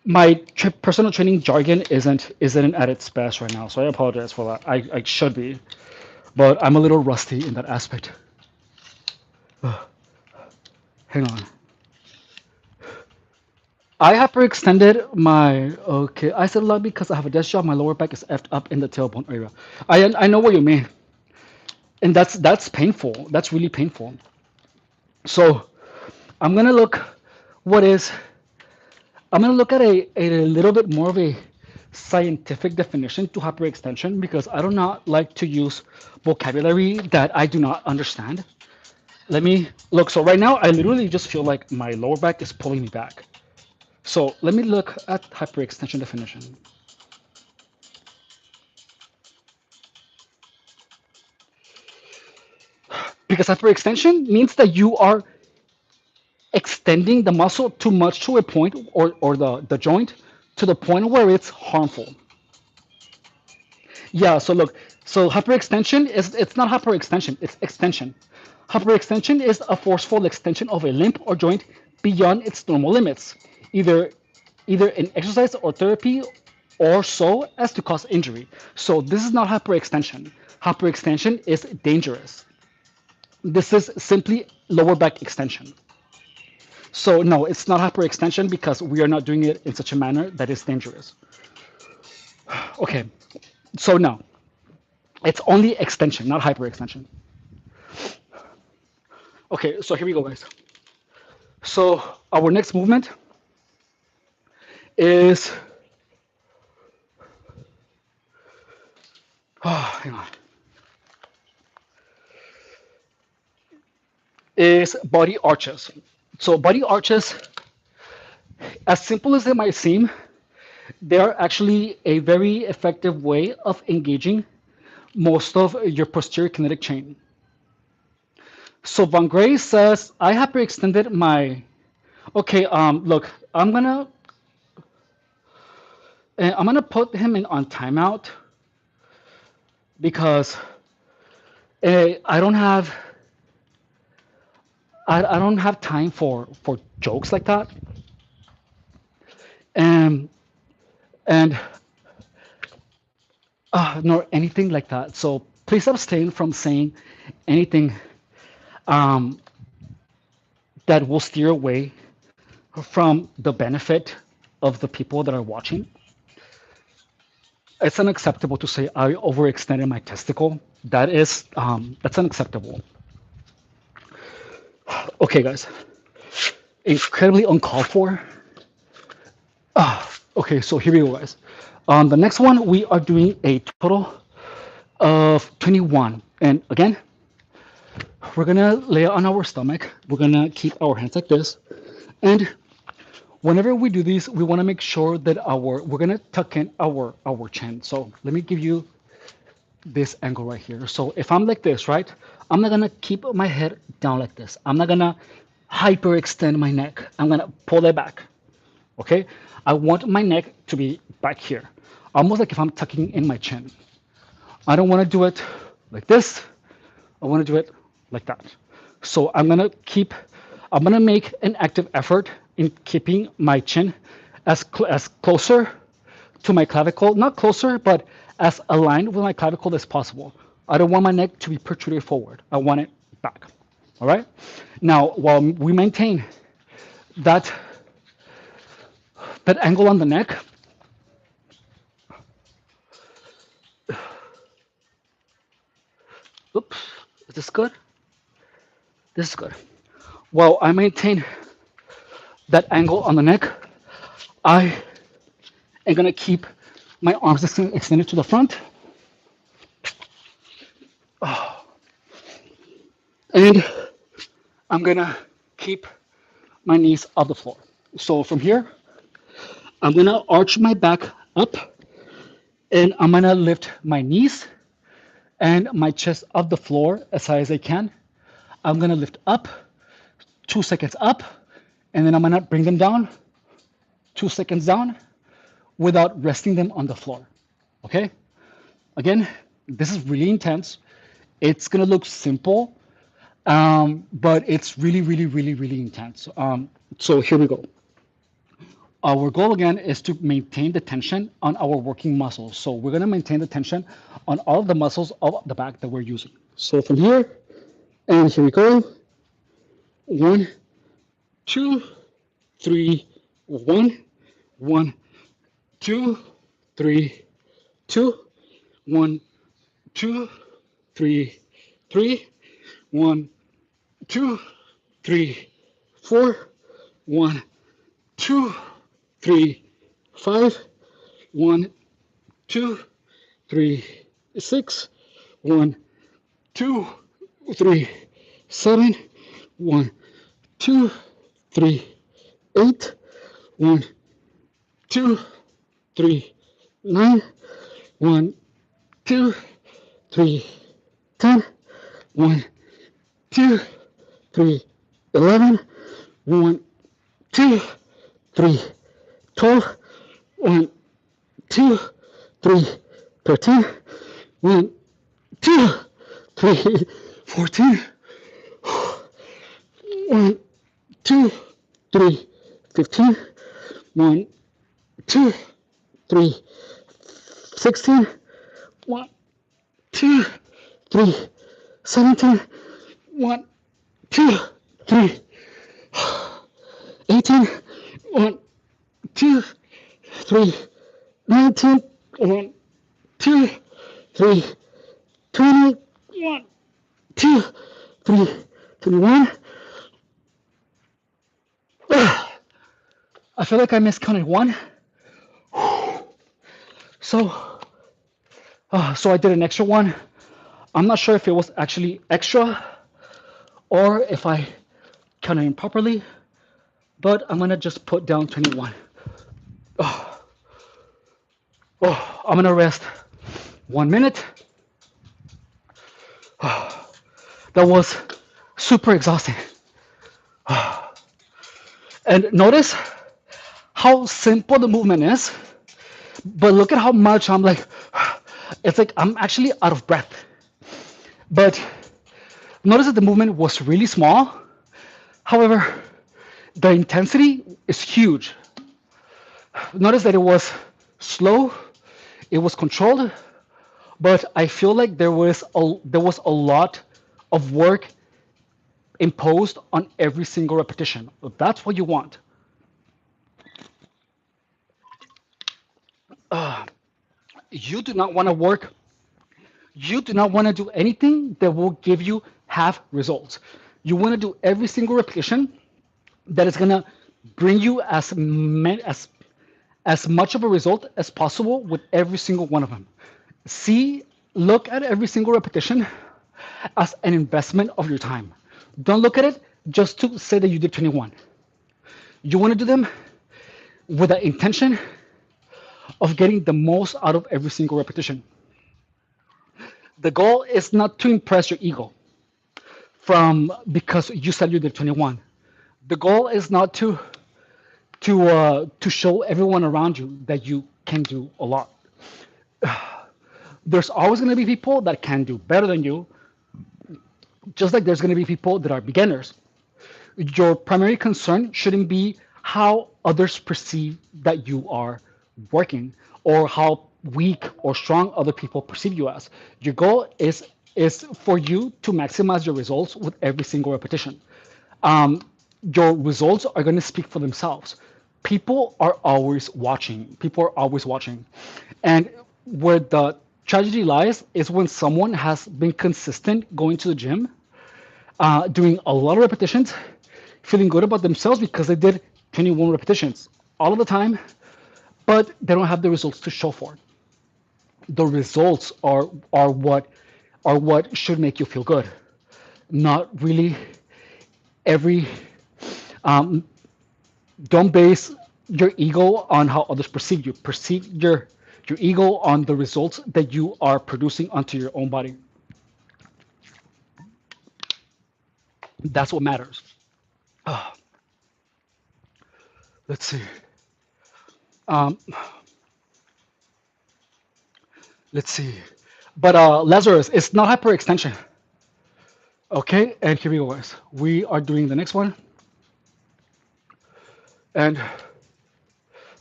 My personal training jargon isn't at its best right now, so I apologize for that. I should be, but I'm a little rusty in that aspect. Hang on. I hyperextended my okay. I said a lot because I have a desk job. My lower back is effed up in the tailbone area. I know what you mean, and that's painful. That's really painful. So I'm gonna look. What is? I'm gonna look at a little bit more of a scientific definition to hyperextension because I do not like to use vocabulary that I do not understand. Let me look. So right now, I literally just feel like my lower back is pulling me back. So let me look at hyperextension definition. Because hyperextension means that you are extending the muscle too much to a point or the joint to the point where it's harmful. Yeah, so look, so hyperextension is it's not hyperextension, it's extension. Hyperextension is a forceful extension of a limb or joint beyond its normal limits, either either in exercise or therapy or so as to cause injury. So this is not hyperextension. Hyperextension is dangerous. This is simply lower back extension. So no, it's not hyperextension because we are not doing it in such a manner that is dangerous. Okay, so now it's only extension, not hyperextension. Okay, so here we go, guys. So our next movement is hang on, is body arches. So body arches, as simple as they might seem, they are actually a very effective way of engaging most of your posterior kinetic chain. So Van Gray says, I hyperextended my. Okay, look, I'm gonna put him in on timeout because I don't have I don't have time for jokes like that, and and nor anything like that. So please abstain from saying anything um, that will steer away from the benefit of the people that are watching. It's unacceptable to say I overextended my testicle. That's unacceptable. Okay, guys, incredibly uncalled for. Okay, so here we go, guys. On the next one, we are doing a total of 21. And again, we're gonna lay on our stomach. We're gonna keep our hands like this. And whenever we do these, we wanna make sure that we're gonna tuck in our chin. So let me give you this angle right here. So if I'm like this, right, I'm not gonna keep my head down like this. I'm not gonna hyperextend my neck. I'm gonna pull it back. Okay? I want my neck to be back here, almost like if I'm tucking in my chin. I don't want to do it like this. I want to do it like that. So I'm gonna make an active effort in keeping my chin as closer to my clavicle, not closer, but as aligned with my clavicle as possible. I don't want my neck to be protruded forward. I want it back. All right. Now, while we maintain that that angle on the neck, oops, is this good? This is good. While I maintain that angle on the neck, I am gonna keep my arms extended to the front. And I'm gonna keep my knees off the floor. So from here, I'm gonna arch my back up and I'm gonna lift my knees and my chest off the floor as high as I can. I'm gonna lift up, 2 seconds up, and then I'm gonna bring them down, 2 seconds down, without resting them on the floor. Okay? Again, this is really intense. It's gonna look simple, but it's really, really, really, really intense. So here we go. Our goal again is to maintain the tension on our working muscles. So we're gonna maintain the tension on all of the muscles of the back that we're using. So from here, and here we go. One, two, three, one, one, two, three, two, one, two, three, three, one, two, three, four, one, two, three, five, one, two, three, six, one, two, three, seven, one, two, three, eight, one, two, three, nine, one, two, three, 10, one, two, three, 11, one, two, three, 12, one, two, three, 13, one, two, three, 14, one, two, three, 15, one, two, three, 16, one, two, three, 17, one, two, three, 18, one, two, three, 19, one, two, three, 20, one, two, three, 21. I feel like I miscounted one. So, so I did an extra one. I'm not sure if it was actually extra or if I counted improperly, but I'm gonna just put down 21. Oh, I'm gonna rest 1 minute. That was super exhausting. And notice how simple the movement is, but look at how much I'm like, it's like I'm actually out of breath. But notice that the movement was really small. However, the intensity is huge. Notice that it was slow, it was controlled, but I feel like there was a lot of work imposed on every single repetition. That's what you want. You do not want to work. You do not want to do anything that will give you half results. You want to do every single repetition that is gonna bring you as much of a result as possible with every single one of them. See, look at every single repetition as an investment of your time. Don't look at it just to say that you did 21. You want to do them with the intention of getting the most out of every single repetition. The goal is not to impress your ego from because you said you did 21. The goal is not to show everyone around you that you can do a lot. There's always going to be people that can do better than you, just like there's going to be people that are beginners. Your primary concern shouldn't be how others perceive that you are working or how weak or strong other people perceive you as. Your goal is for you to maximize your results with every single repetition. um, your results are going to speak for themselves. People are always watching. People are always watching. And where the tragedy lies is when someone has been consistent going to the gym, doing a lot of repetitions, feeling good about themselves because they did 21 repetitions all of the time, but they don't have the results to show for it. The results are what should make you feel good, not really every um, don't base your ego on how others perceive you. Perceive your ego on the results that you are producing onto your own body. That's what matters. Let's see. Let's see. But Lazarus, it's not hyperextension. Okay, and here we go, guys. We are doing the next one. And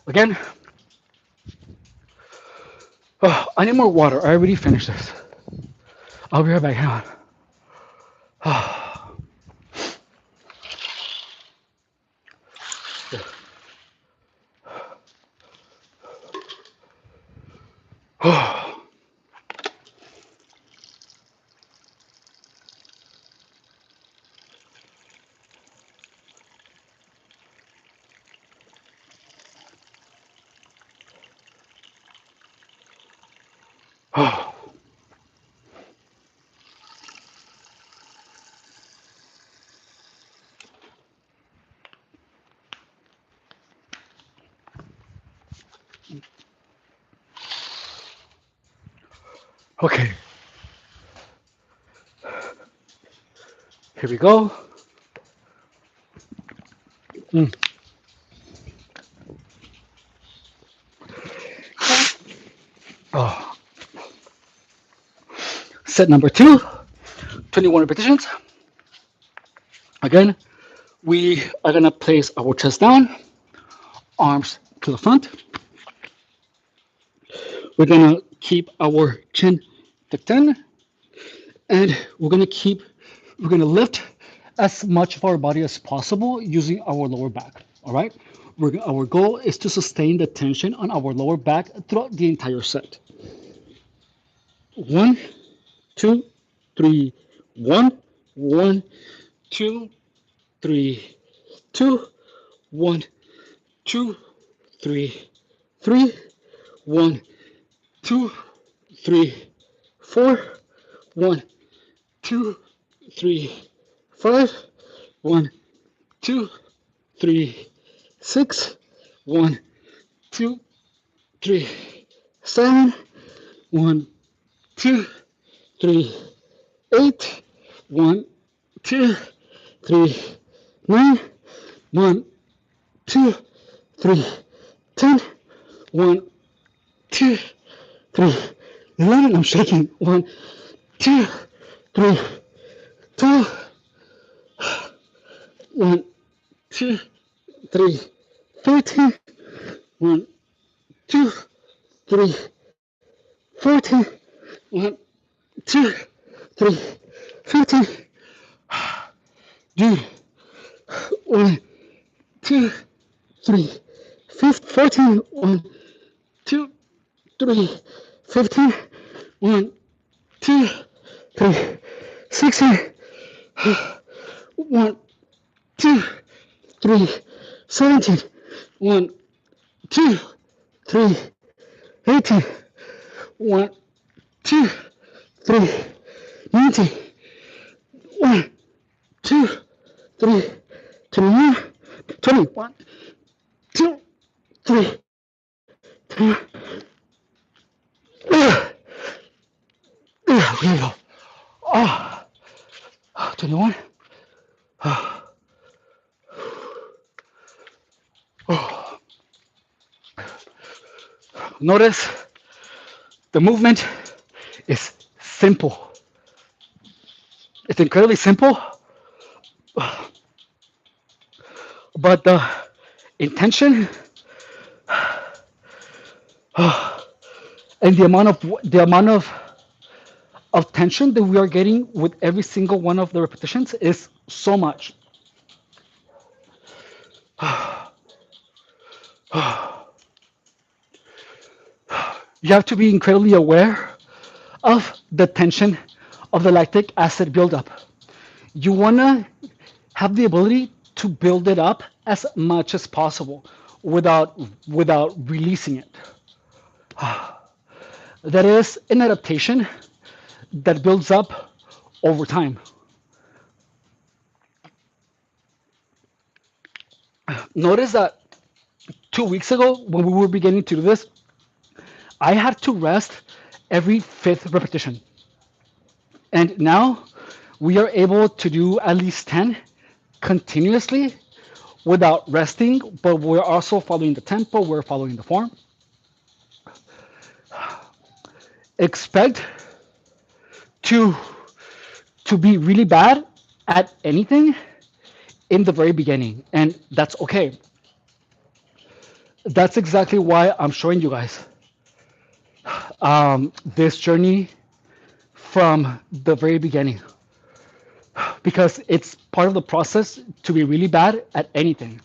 again, oh, I need more water. I already finished this. I'll be right back. Hang on. Okay, here we go. Mm. Oh. Set number two, 21 repetitions. Again, we are gonna place our chest down, arms to the front. We're gonna keep our chin tucked in, and we're gonna lift as much of our body as possible using our lower back. All right. Our goal is to sustain the tension on our lower back throughout the entire set. One, two, three, one, one, two, three, two, one, two, three, three, one, two, three, four, one, two, three, five, one, two, three, six, one, two, three, seven, one, two, three, eight, one, two, three, nine, one, two, three, 10, one, two, three, 11. I'm shaking. One, two, three, 12, one, two, three, 13, one, two, three, 14, one, two, three, 15. Dude, one, two, three, 14, one, two, three, 15, one, two, three, 16, one, two, three, 17, one, two, three, 18, one, two, three, 19, one, two, three, 21, 21, two, three, 21. Here we go. Ah, 21. Oh. Notice the movement is simple. It's incredibly simple, but the intention and the amount of tension that we are getting with every single one of the repetitions is so much. You have to be incredibly aware of the tension of the lactic acid buildup. You want to have the ability to build it up as much as possible without releasing it. That is an adaptation that builds up over time. Notice that 2 weeks ago, when we were beginning to do this, I had to rest every fifth repetition. And now we are able to do at least 10 continuously without resting, but we're also following the tempo, we're following the form. expect to be really bad at anything in the very beginning, and that's okay. That's exactly why I'm showing you guys this journey from the very beginning, because it's part of the process to be really bad at anything.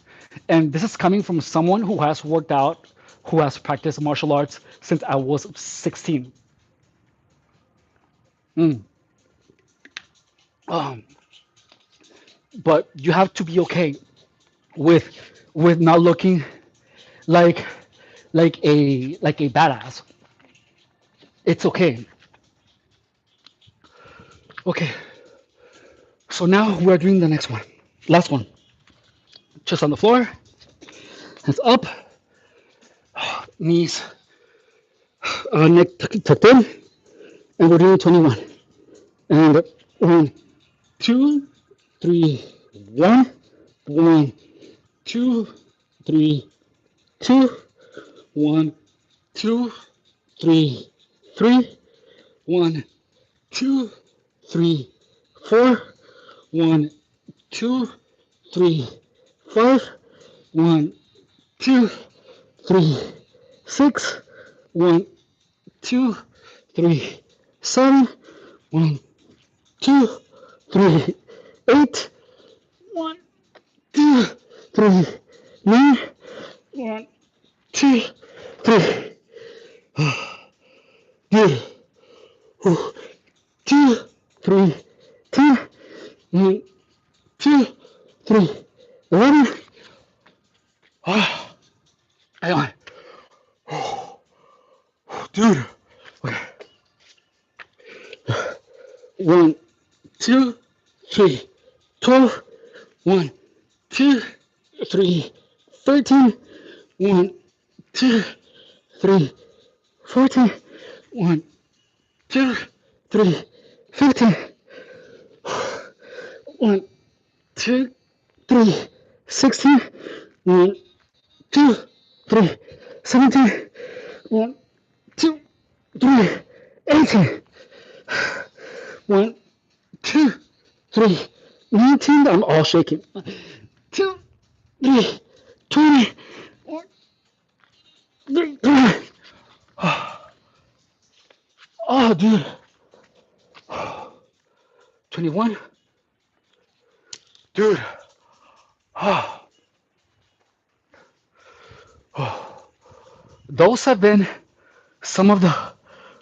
And this is coming from someone who has worked out, who has practiced martial arts since I was 16. Mm. Um, but you have to be okay with not looking like like a badass. It's okay. Okay. So now we're doing the next one. Last one. Chest on the floor, hands up, knees neck tucked in, and we're doing 21. And one, two, three, one, one, two, three, two, one, two, three, three, one, two, three, four, one, two, three, five, one, two, three, six, one, two, three, seven, one, two, three, eight, one, two, three, nine, one, two, three, good, two, three, 10, one, two, three, 11. Oh, hang on, dude. Okay. One, two, three, 12. One, two, three, 13. One, two, three, 14. One, two, three, 15. One, two, three, 16. One, two, three, 17. One, two, three, 18. One, two, three, 19. I'm all shaking. Two, three, 20. One, three, 20. Oh, dude. 21. Dude. Oh, those have been some of the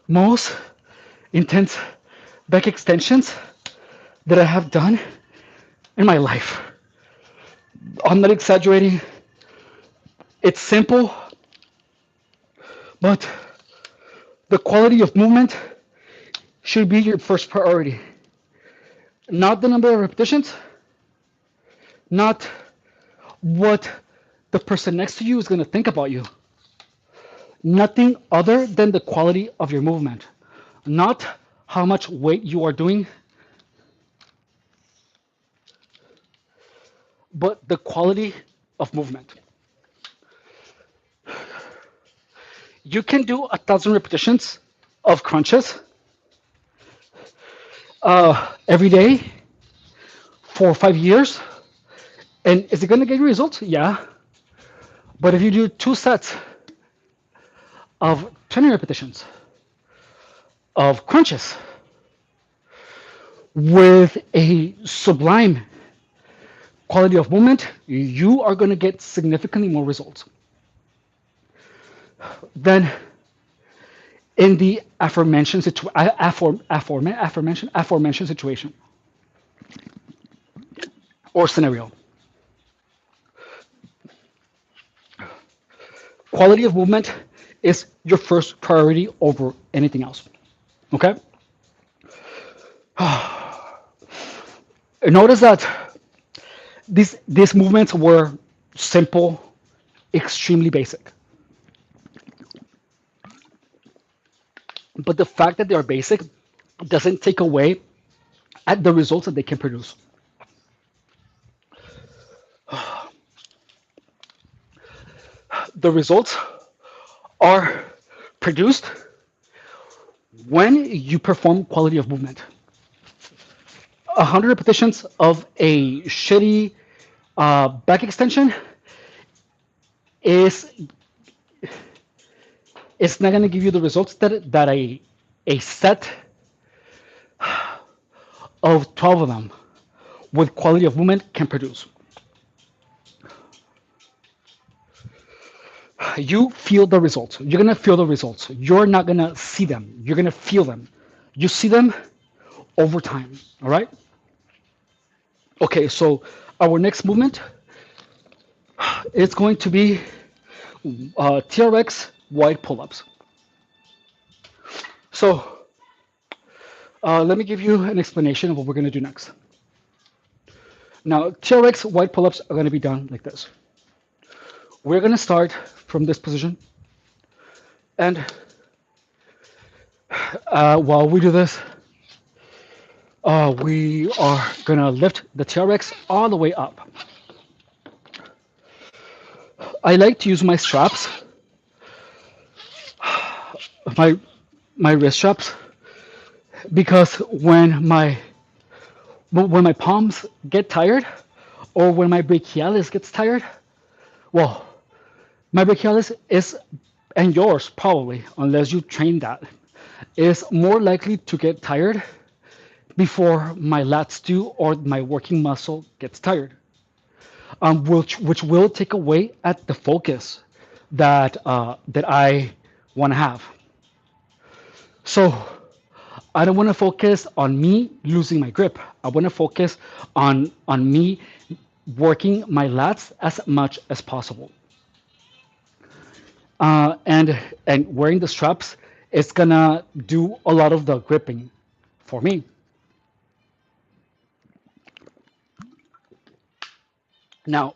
most intense back extensions that I have done in my life. I'm not exaggerating. It's simple, but the quality of movement should be your first priority. Not the number of repetitions, not what the person next to you is going to think about you. Nothing other than the quality of your movement. Not how much weight you are doing, but the quality of movement. You can do 1,000 repetitions of crunches every day for 5 years. And is it going to get you results? Yeah. But if you do 2 sets of 20 repetitions of crunches with a sublime quality of movement, you are going to get significantly more results than in the aforementioned situation or scenario. Quality of movement is your first priority over anything else. Okay? Notice that these movements were simple, extremely basic. But the fact that they are basic doesn't take away at the results that they can produce. The results are produced When you perform quality of movement, 100 repetitions of a shitty back extension is it's not going to give you the results that a set of 12 of them with quality of movement can produce. You feel the results. You're going to feel the results. You're not going to see them. You're going to feel them. You see them over time. All right? Okay, so our next movement is going to be TRX wide pull ups. So let me give you an explanation of what we're going to do next. Now, TRX wide pull ups are going to be done like this. We're going to start from this position. And while we do this, we are going to lift the TRX all the way up. I like to use my straps, my my wrist straps, because when my palms get tired, or when my brachialis gets tired, well, my brachialis is, and yours probably, unless you train that, is more likely to get tired before my lats do or my working muscle gets tired, which will take away at the focus that I want to have. So I don't want to focus on me losing my grip. I want to focus on me working my lats as much as possible. And wearing the straps is gonna do a lot of the gripping for me. Now,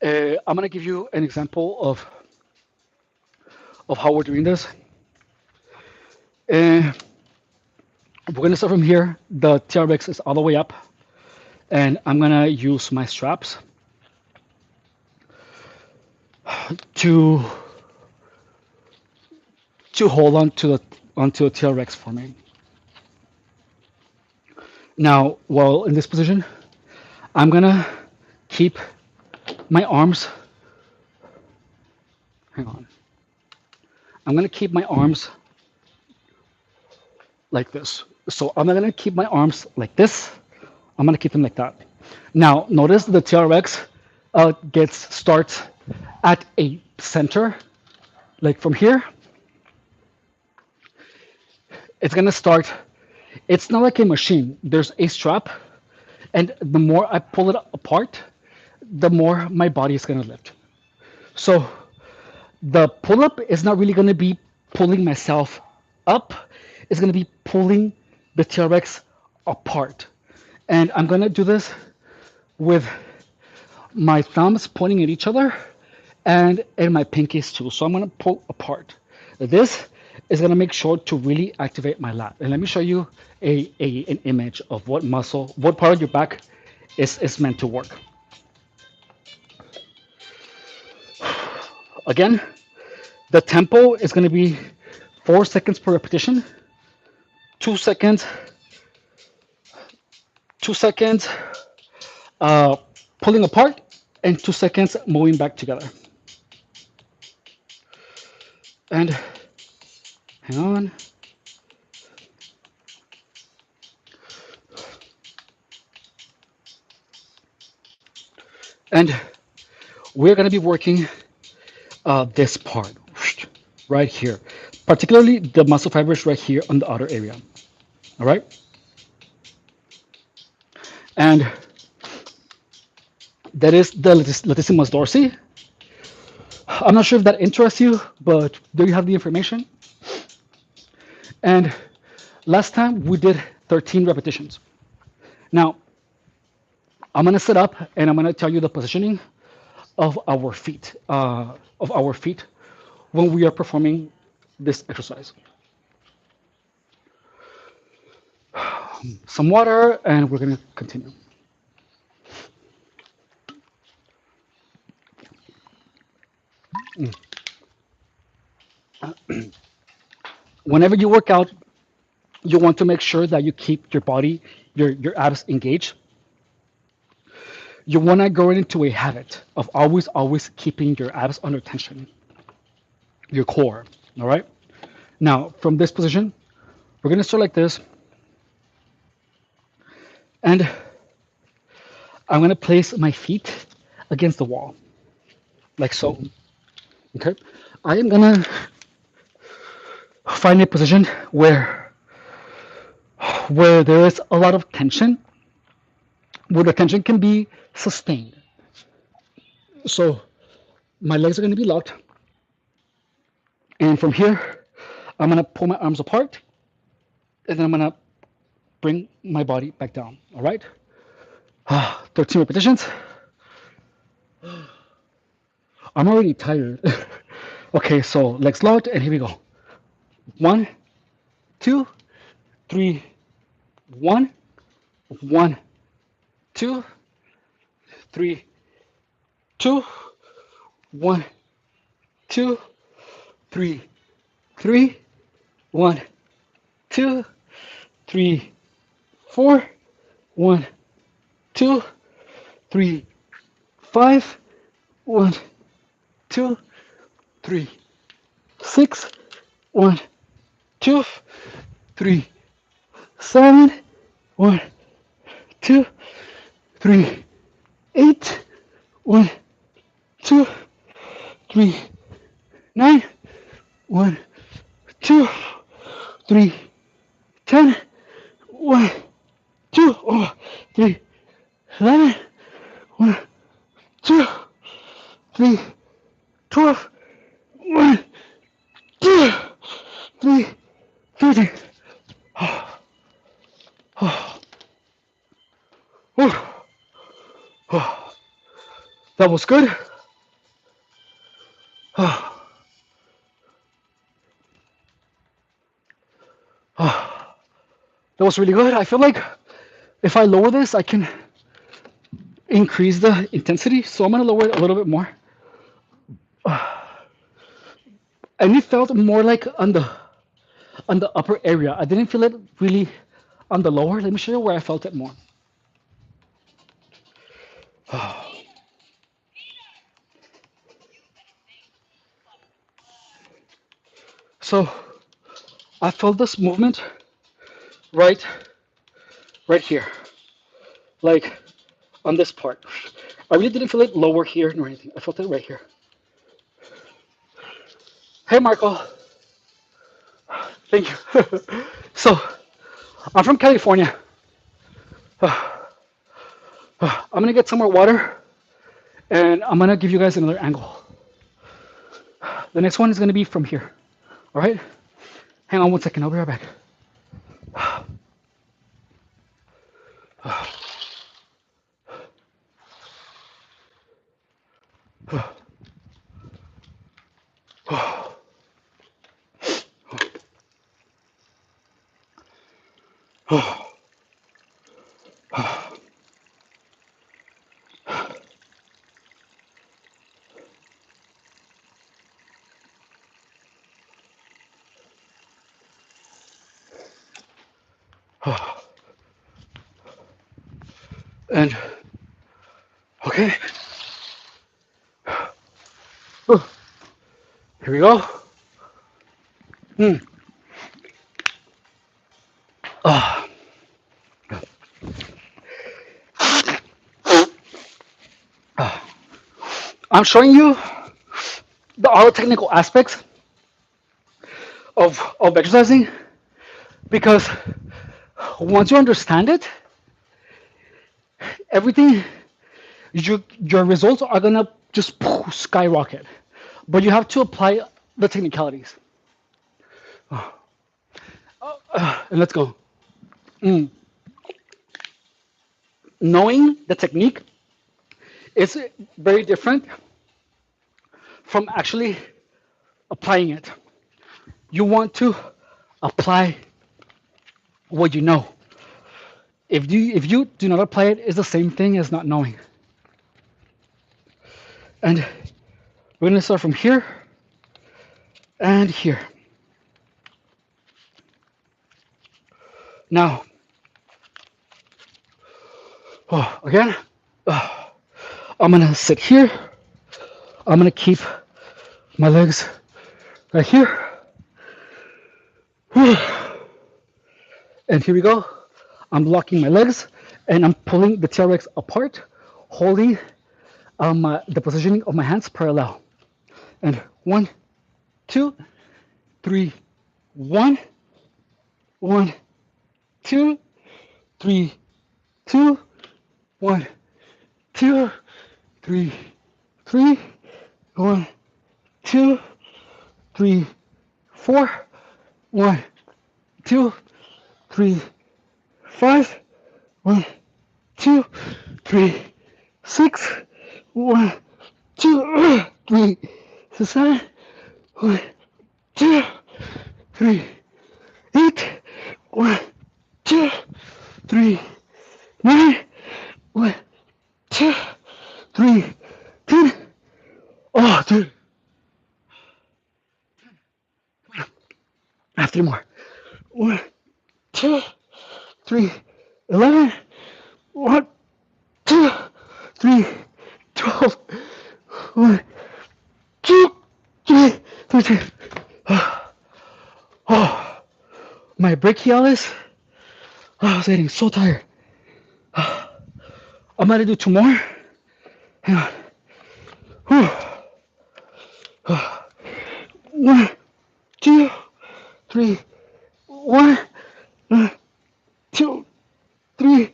I'm gonna give you an example of how we're doing this. Uh, we're gonna start from here. The TRX is all the way up, and I'm gonna use my straps to hold on to the TRX for me. Now, while in this position, I'm gonna keep my arms. Hang on. I'm gonna keep my arms like this. So I'm not gonna keep my arms like this. I'm gonna keep them like that. Now, notice the TRX starts at a center, like from here. It's gonna start. It's not like a machine. There's a strap, and the more I pull it apart, the more my body is gonna lift. So the pull up is not really gonna be pulling myself up. It's gonna be pulling the TRX apart. And I'm gonna do this with my thumbs pointing at each other and my pinkies too. So I'm gonna pull apart. This is gonna make sure to really activate my lat. And let me show you an image of what muscle, what part of your back is meant to work. Again, the tempo is gonna be 4 seconds per repetition, 2 seconds, 2 seconds uh, pulling apart, and 2 seconds moving back together. And hang on. And we're going to be working this part right here, particularly the muscle fibers right here on the outer area. All right. And that is the latissimus dorsi. I'm not sure if that interests you, but there you have the information. And last time we did 13 repetitions. Now, I'm going to sit up and I'm going to tell you the positioning of our feet, when we are performing this exercise. Some water, and we're going to continue. Whenever you work out, you want to make sure that you keep your body, your abs engaged. You want to go into a habit of always keeping your abs under tension, your core. All right. Now, from this position, we're going to start like this, and I'm going to place my feet against the wall, like so. Okay. I am going to find a position where there is a lot of tension, where the tension can be sustained. So my legs are going to be locked, and from here, I'm going to pull my arms apart, and then I'm going to bring my body back down. All right. 13 repetitions. I'm already tired. Okay, so legs locked, and here we go. One, two, three, one, one, two, three, two, one, two, three, three, one, two, three, four, one, two, three, five, one, two, three, six, one, two, three, seven, one, two, three, eight, one, two, three, nine, one, two, three, 10, one, two, oh, three, 11, one, two, three, 12, one, two, three, 13. Oh, oh, oh, oh. That was good. Oh, oh. That was really good. I feel like if I lower this, I can increase the intensity. So I'm gonna lower it a little bit more. And it felt more like on the upper area. I didn't feel it really on the lower. Let me show you where I felt it more. So I felt this movement right right here, like on this part. I really didn't feel it lower here nor anything. I felt it right here. Hey Marco, thank you. So I'm from California. I'm gonna get some more water, and I'm gonna give you guys another angle. The next one is gonna be from here. All right? Hang on one second. I'll be right back. And okay, here we go. Mm. Uh, I'm showing you all the technical aspects of exercising because once you understand it, everything your results are gonna just skyrocket. But you have to apply the technicalities. And let's go. Mm. Knowing the technique is very different from actually applying it. You want to apply what you know. If you do not apply it, it's the same thing as not knowing. And we're gonna start from here and here. Now, again, I'm gonna sit here. I'm gonna keep my legs right here. And here we go. I'm locking my legs and I'm pulling the TRX apart, holding the positioning of my hands parallel. And one, two, three, one, one, two, three, two, one, two, three, three, one, two, three, four, one, two, three, five, one, two, three, six, one, two, three, seven, one, two, three, eight, one, two, three, nine, one, two, three, 10. Oh, dude. I have three more. One, two, three, 11. One, two, three, 12. One, two, three, 13. Oh, my brachialis. Oh, I was getting so tired. I'm gonna do two more. Hang on. One, two, three, one, two, three,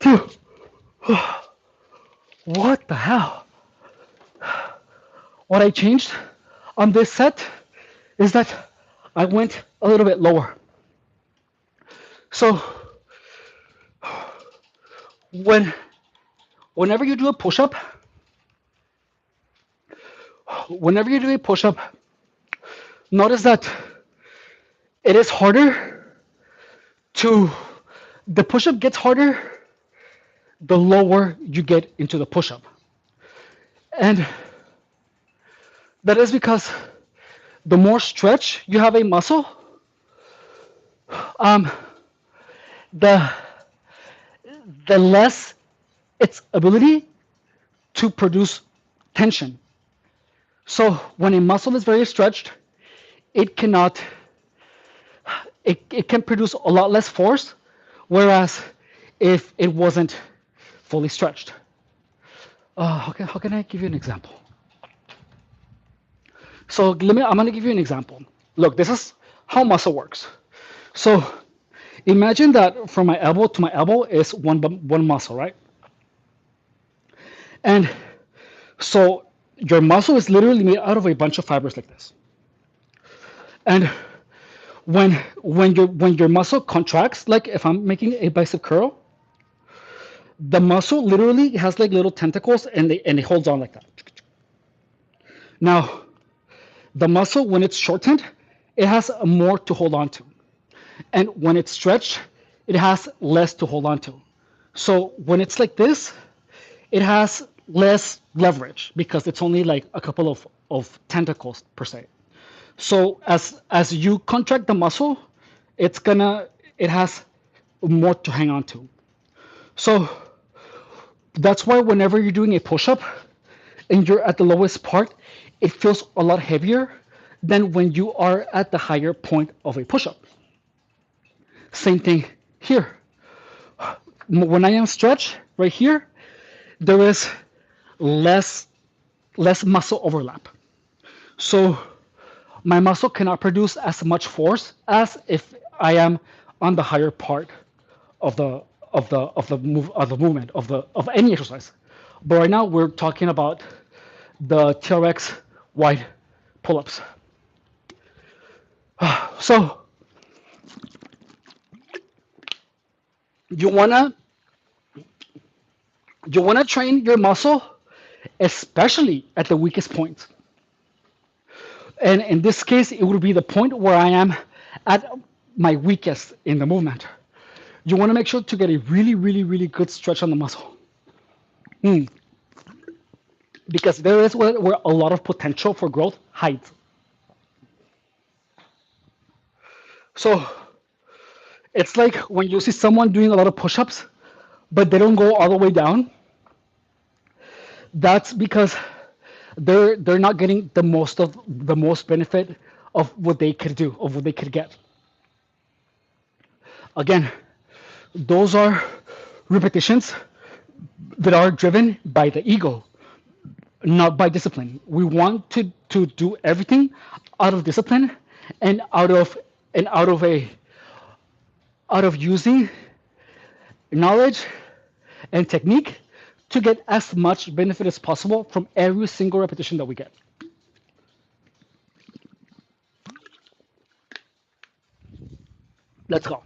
two. What the hell? What I changed on this set is that I went a little bit lower. So whenever you do a push-up, notice that it is harder to, the push-up gets harder the lower you get into the push-up. And that is because the more stretch you have a muscle, um, the less its ability to produce tension. So when a muscle is very stretched, it cannot, it can produce a lot less force, whereas if it wasn't fully stretched. How can I give you an example? So I'm gonna give you an example. Look, this is how muscle works. So imagine that from my elbow to my elbow is one muscle, right? And so your muscle is literally made out of a bunch of fibers like this. And when your muscle contracts, like if I'm making a bicep curl, the muscle literally has like little tentacles and it holds on like that. Now, the muscle when it's shortened, it has more to hold on to. And when it's stretched, it has less to hold on to. So when it's like this, it has less leverage because it's only like a couple of tentacles per se. So as you contract the muscle, it has more to hang on to. So that's why whenever you're doing a push-up and you're at the lowest part, it feels a lot heavier than when you are at the higher point of a push-up. Same thing here. When I am stretched right here, there is less muscle overlap. So my muscle cannot produce as much force as if I am on the higher part of the movement of any exercise. But right now we're talking about the TRX wide pull-ups. So you wanna train your muscle, especially at the weakest point. And in this case, it would be the point where I am at my weakest in the movement. You want to make sure to get a really, really, really good stretch on the muscle. Because there is where a lot of potential for growth hides. So It's like when you see someone doing a lot of push-ups, but they don't go all the way down. That's because they're not getting the most benefit of what they could do, of what they could get. Again, those are repetitions that are driven by the ego, not by discipline. We want to do everything out of discipline and out of a out of using knowledge and technique to get as much benefit as possible from every single repetition that we get. Let's go.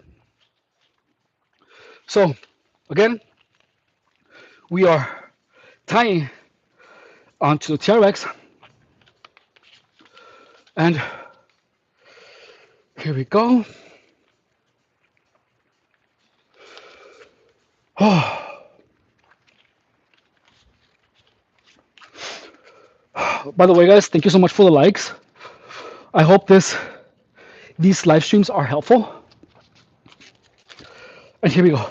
So, again, we are tying onto the TRX, and here we go. Oh, by the way, guys, thank you so much for the likes. I hope these live streams are helpful. And here we go.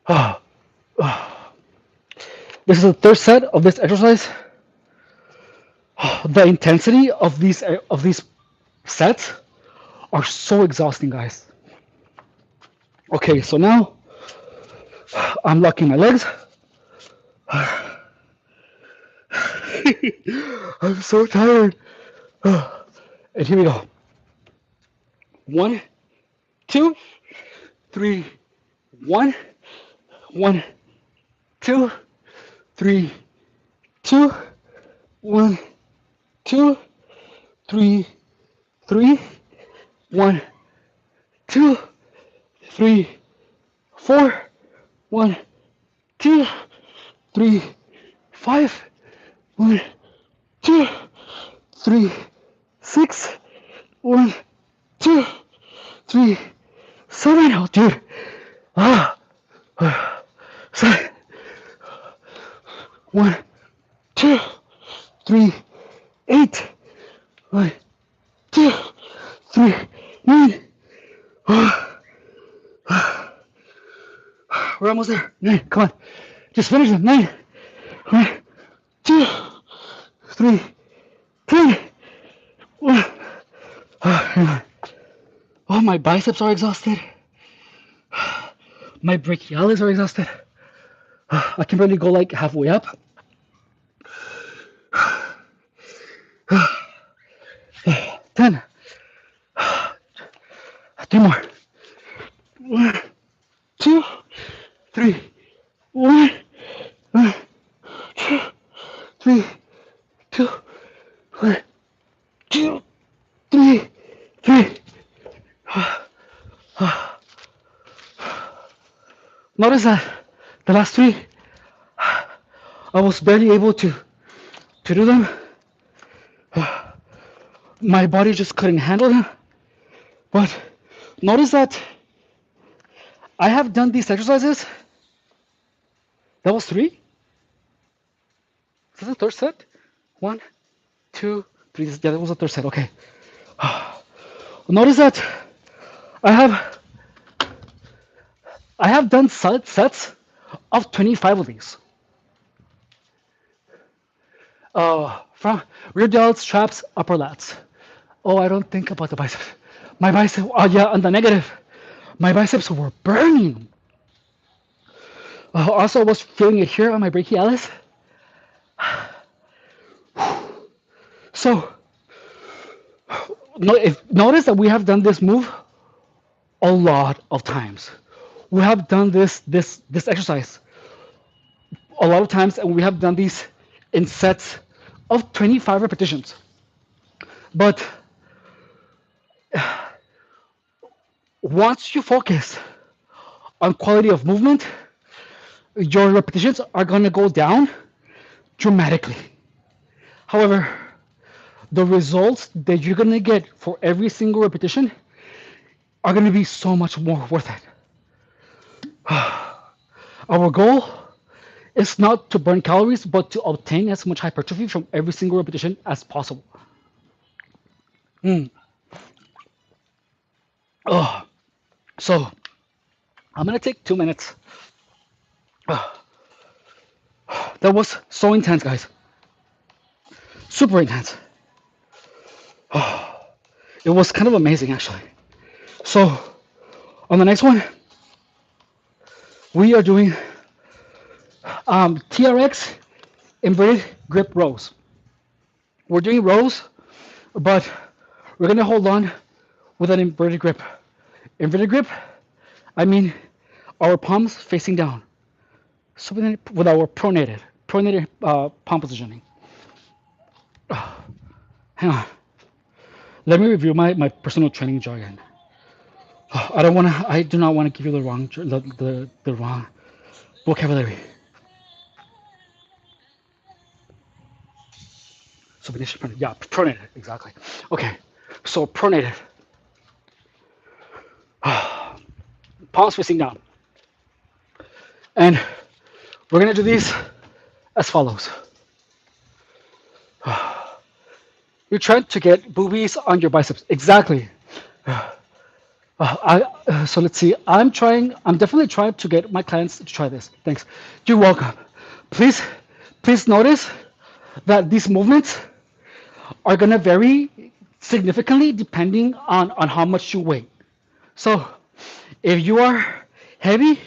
Oh, this is the third set of this exercise. The intensity of these sets are so exhausting, guys. Okay, so now I'm locking my legs. I'm so tired. And here we go. 1, 2, 3, 1, 1, 2, 3, 2, 1, 2, 3, 3, 1, 2, 3, 4, 1, 2, 3, 5, 1, 2, 3, 6, 1, 2, 3, 7. Oh, dude. Ah. 7. 1, 2, 3, 8. 1, 2, 3, 9. We're almost there. 9. Come on. Just finish it. 9. 1, 2, 3, 10. 1. Oh, my biceps are exhausted. My brachialis are exhausted. I can barely go like halfway up. 10. 3 more. 1, 2, 3. 1, 2, 3, 2, 1, 2, 3, 3. Notice that the last 3, I was barely able to do them. My body just couldn't handle them. But notice that I have done these exercises. That was 3. Is this the third set? 1, 2, 3. Yeah, that was the third set. Okay. Notice that I have done sets of 25 of these. From rear delts, traps, upper lats. Oh, I don't think about the biceps. My biceps, oh yeah, on the negative, my biceps were burning. Also, I was feeling it here on my brachialis. So, notice that we have done this move a lot of times. We have done this exercise a lot of times, and we have done these in sets of 25 repetitions. But once you focus on quality of movement, your repetitions are going to go down dramatically. However, the results that you're going to get for every single repetition are going to be so much more worth it. Our goal is not to burn calories, but to obtain as much hypertrophy from every single repetition as possible. Oh. So I'm gonna take 2 minutes. That was so intense, guys. Super intense. It was kind of amazing, actually. So on the next one, we are doing TRX inverted grip rows. We're doing rows, but we're gonna hold on with an inverted grip. Inverted grip, I mean our palms facing down. So with our pronated palm positioning. Hang on. Let me review my personal training jargon. I do not want to give you the wrong vocabulary. So yeah, pronated, exactly. Okay, so pronated, palms facing down, and we're gonna do these as follows. You're trying to get boobies on your biceps, exactly. So let's see. I'm definitely trying to get my clients to try this. Thanks. You're welcome. Please, please notice that these movements are gonna vary significantly depending on how much you weigh. So if you are heavy,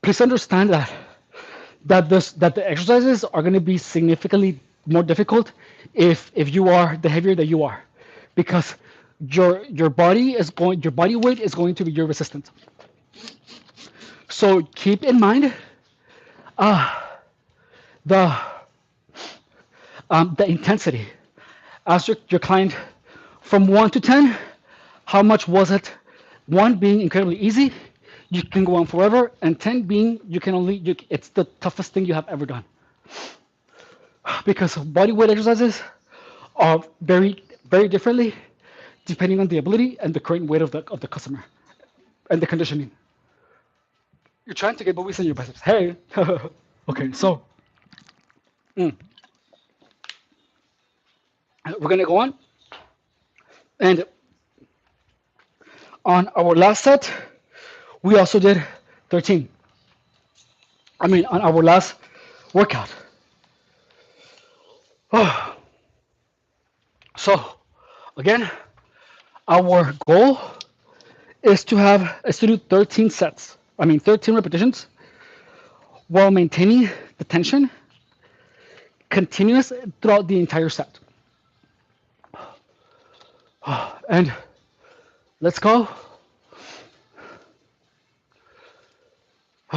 please understand that the exercises are going to be significantly more difficult if you are the heavier that you are, because your body weight is going to be your resistance. So keep in mind uh, the the intensity. Ask your client from 1 to 10, how much was it? 1 being incredibly easy, you can go on forever, and 10 being it's the toughest thing you have ever done. Because body weight exercises are very differently depending on the ability and the current weight of the customer and the conditioning. You're trying to get boobies in your biceps. Hey, okay, so mm, we're gonna go on, and on our last set, we also did 13. I mean, on our last workout. Oh, so again, our goal is to do 13 sets. I mean, 13 repetitions while maintaining the tension continuous throughout the entire set. And let's go.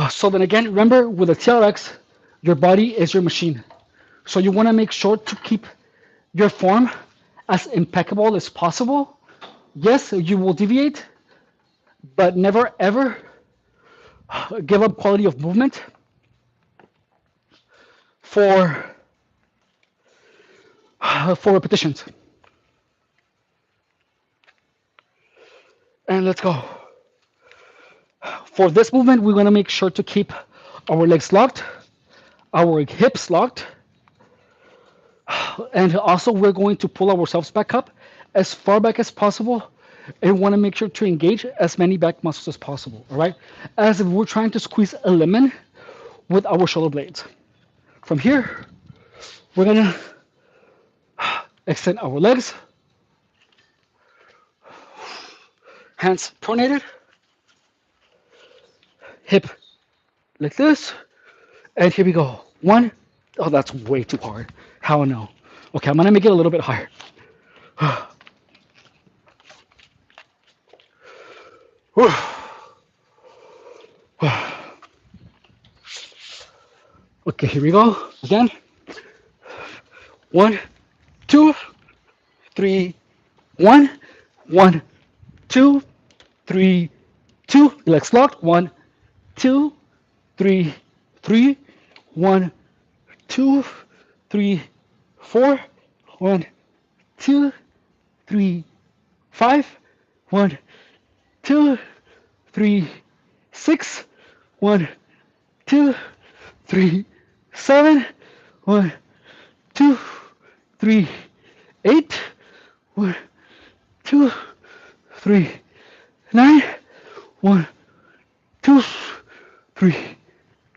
So then again, remember with the TRX, your body is your machine. So you want to make sure to keep your form as impeccable as possible. Yes, you will deviate, but never ever give up quality of movement for for repetitions. And let's go. For this movement, we're going to make sure to keep our legs locked, our hips locked, and also we're going to pull ourselves back up as far back as possible, and want to make sure to engage as many back muscles as possible, all right? As if we're trying to squeeze a lemon with our shoulder blades. From here, we're going to extend our legs, hands pronated, hip like this, and here we go. One, oh, that's way too hard. Hell no. Okay, I'm gonna make it a little bit higher. Okay, here we go. Again. 1, 2, 3, 1, 1, 2, 3, 2. Legs locked. 1, 2, 3, 3, 1, 2, 3, 4, 1, 2, 3, 5, 1, 2, 3, 6, 1, 2, 3, 7, 1, 2, 3, 8, 1, 2, 3, 9, 1, 2, 3,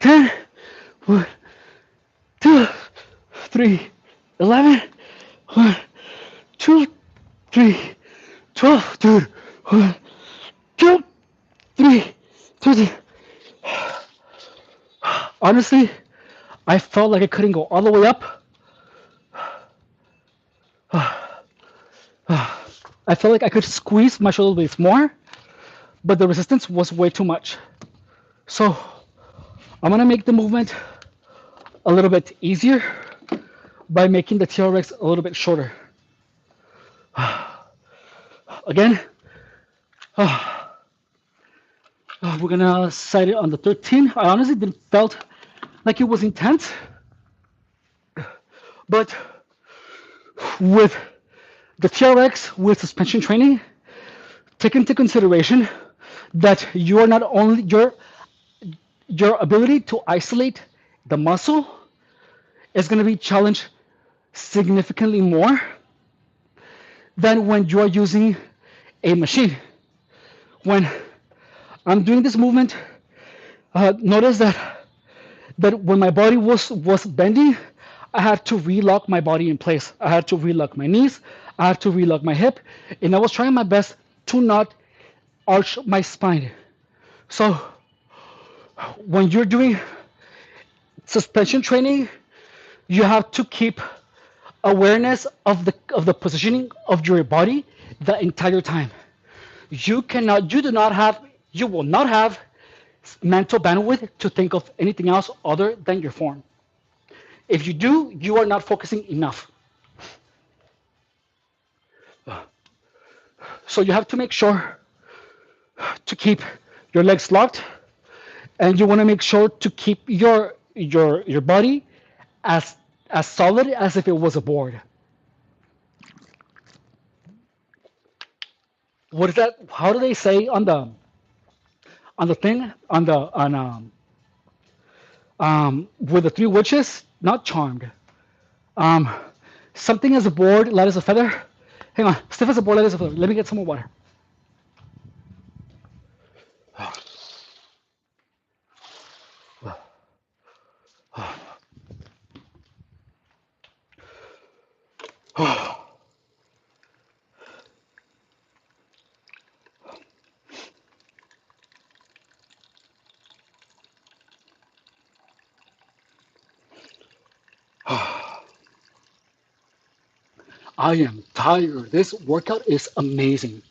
10. 1, 2, 3, 11. 1, 2, 3, 12. Dude. 1, 2, 3, 20. Honestly, I felt like I couldn't go all the way up. I felt like I could squeeze my shoulder blades more, but the resistance was way too much. So I'm gonna make the movement a little bit easier by making the TRX a little bit shorter. Again, we're gonna set it on the 13. I honestly didn't felt like it was intense, but with the TRX with suspension training, take into consideration that you are not only your ability to isolate the muscle is going to be challenged significantly more than when you are using a machine. When I'm doing this movement, notice that when my body was bending, I had to relock my body in place. I had to relock my knees. I had to relock my hip, and I was trying my best to not arch my spine. So when you're doing suspension training, you have to keep awareness of the positioning of your body the entire time. You will not have mental bandwidth to think of anything else other than your form. If you do, you are not focusing enough. So you have to make sure to keep your legs locked, and you want to make sure to keep your body as solid as if it was a board. What is that? How do they say on the thing on with the three witches? Not charmed. Um, something as a board, light as a feather. Hang on, stiff as a board, light as a feather. Let me get some more water. I am tired. This workout is amazing.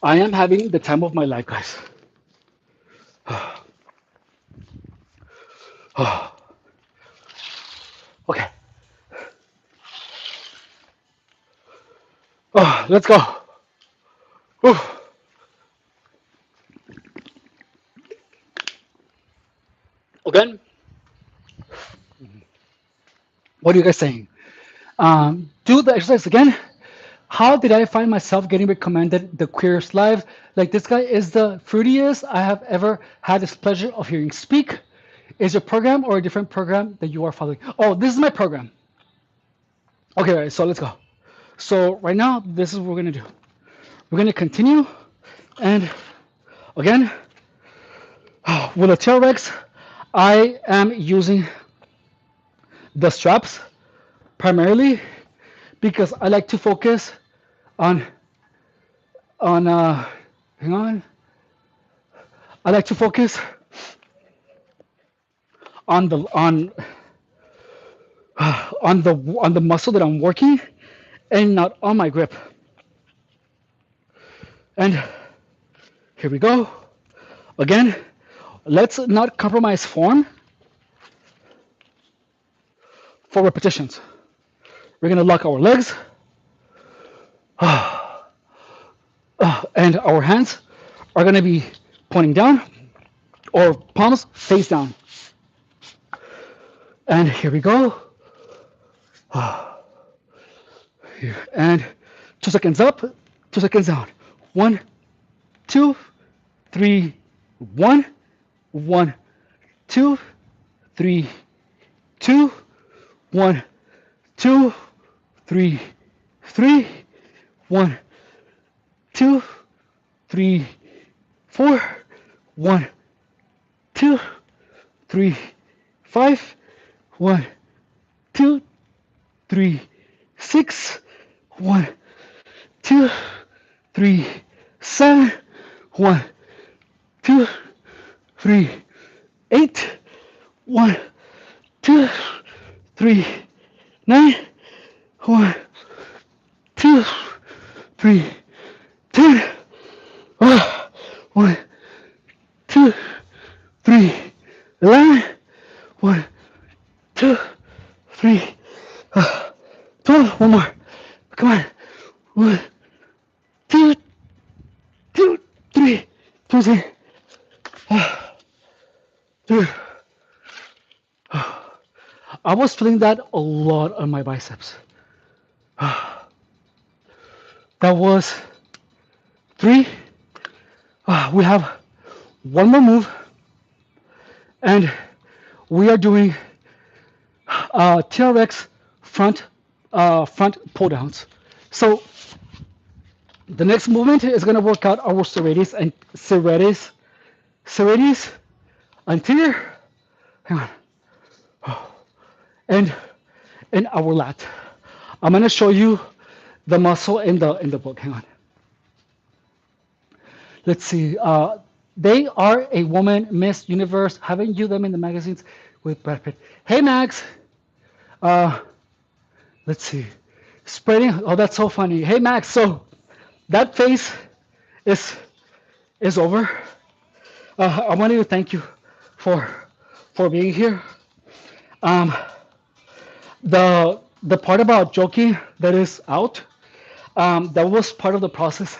I am having the time of my life, guys. Okay, let's go. Whew. Again, what are you guys saying? Do the exercise again. How did I find myself getting recommended the Queers Live? Like, this guy is the fruitiest I have ever had this pleasure of hearing speak. Is your program or a different program that you are following? Oh, this is my program. Okay, all right, so let's go. So right now, this is what we're gonna do. We're gonna continue, and again, with a TRX, I am using the straps primarily because I like to focus on on hang on. I like to focus on the on the muscle that I'm working and not on my grip. And here we go. Again, let's not compromise form for repetitions. We're gonna lock our legs and our hands are gonna be pointing down or palms face down. And here we go. And 2 seconds up, 2 seconds down. 1, 2, 3, 1, 1, 2, 3, 2, 1, 2, 3, 3, 1, 2, 3, 4, 1, 2, 3, 5, 1, 2, 3, 6, 1, 2, 3, 7, 1, 2, 3, 8, 1, 2, 3, 9, 1, 2, 3, 10. 1, 2, 3, 11. 1, 2, 3, 12. One more. Come on. 1, 2, 2, 3, 2, 3. Dude, I was feeling that a lot on my biceps. That was 3. We have one more move, and we are doing TRX front pull downs. So the next movement is going to work out our serratus anterior. Hang on. And our lat. I'm going to show you the muscle in the book. Hang on. Let's see. They are a woman, Miss Universe. Haven't you them in the magazines with Brad Pitt? Hey, Max. Uh, let's see. Spreading. Oh, that's so funny. Hey, Max. So that phase is over. I wanted to thank you for being here. Um, the part about joking that is out, that was part of the process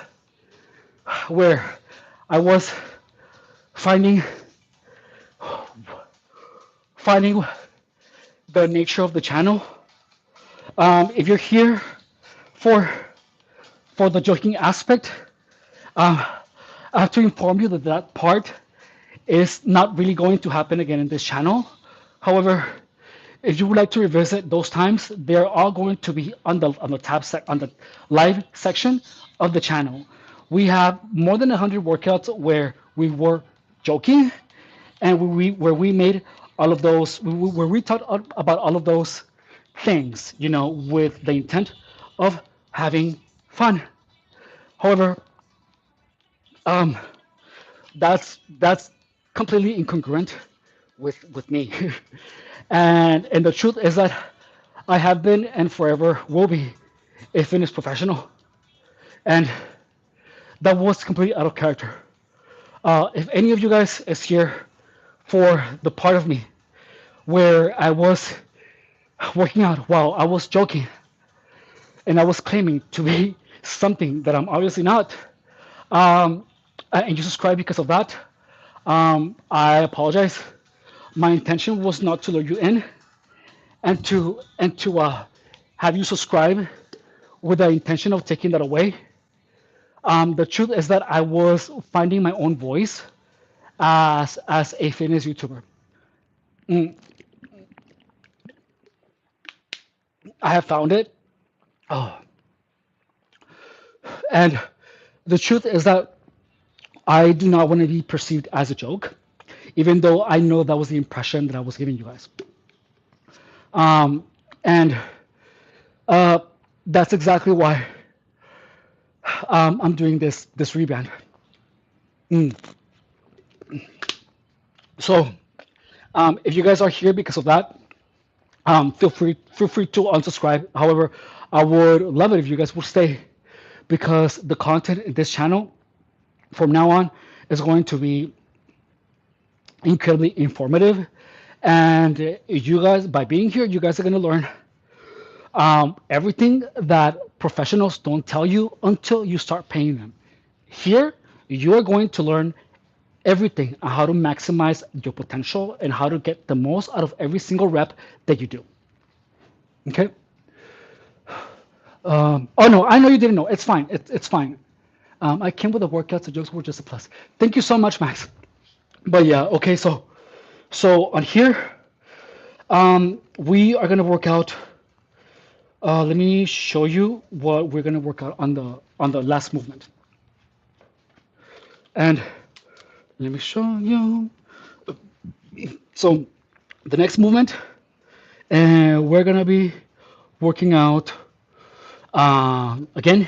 where I was finding the nature of the channel. If you're here for the joking aspect, I have to inform you that that part is not really going to happen again in this channel. However, if you would like to revisit those times, they're all going to be on the on the live section of the channel. We have more than 100 workouts where we were joking, and where we made all of those, where we talked about all of those things, with the intent of having fun. However, um, that's completely incongruent with me. And the truth is that I have been and forever will be a fitness professional, and that was completely out of character. If any of you guys is here for the part of me where I was working out while I was joking and I was claiming to be something that I'm obviously not, um, and you subscribe because of that, I apologize. My intention was not to lure you in and to have you subscribe with the intention of taking that away. The truth is that I was finding my own voice as a fitness YouTuber. Mm, I have found it. Oh, and the truth is that I do not want to be perceived as a joke, even though I know that was the impression that I was giving you guys. And uh, that's exactly why I'm doing this rebrand. Mm. So if you guys are here because of that, feel free to unsubscribe. However, I would love it if you guys would stay, because the content in this channel from now on is going to be incredibly informative, and you guys, by being here, you guys are going to learn everything that professionals don't tell you until you start paying them. Here, you are going to learn everything on how to maximize your potential and how to get the most out of every single rep that you do. Okay? Oh no, I know you didn't know. It's fine. It's fine. I came with the workouts. The jokes were just a plus. Thank you so much, Max. But yeah, okay. So on here, we are gonna work out. Let me show you what we're gonna work out on the last movement. And Let me show you. So the next movement, and we're gonna be working out again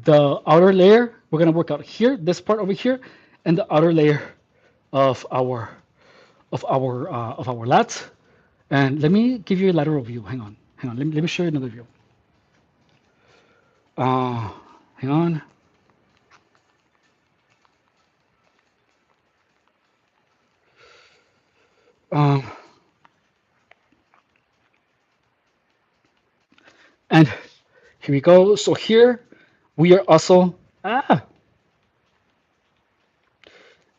the outer layer. We're gonna work out here, this part over here, and the outer layer of our of our lats. And let me give you a lateral view. Hang on. Let me show you another view. Uh, Hang on. Um, and here we go. So here we are also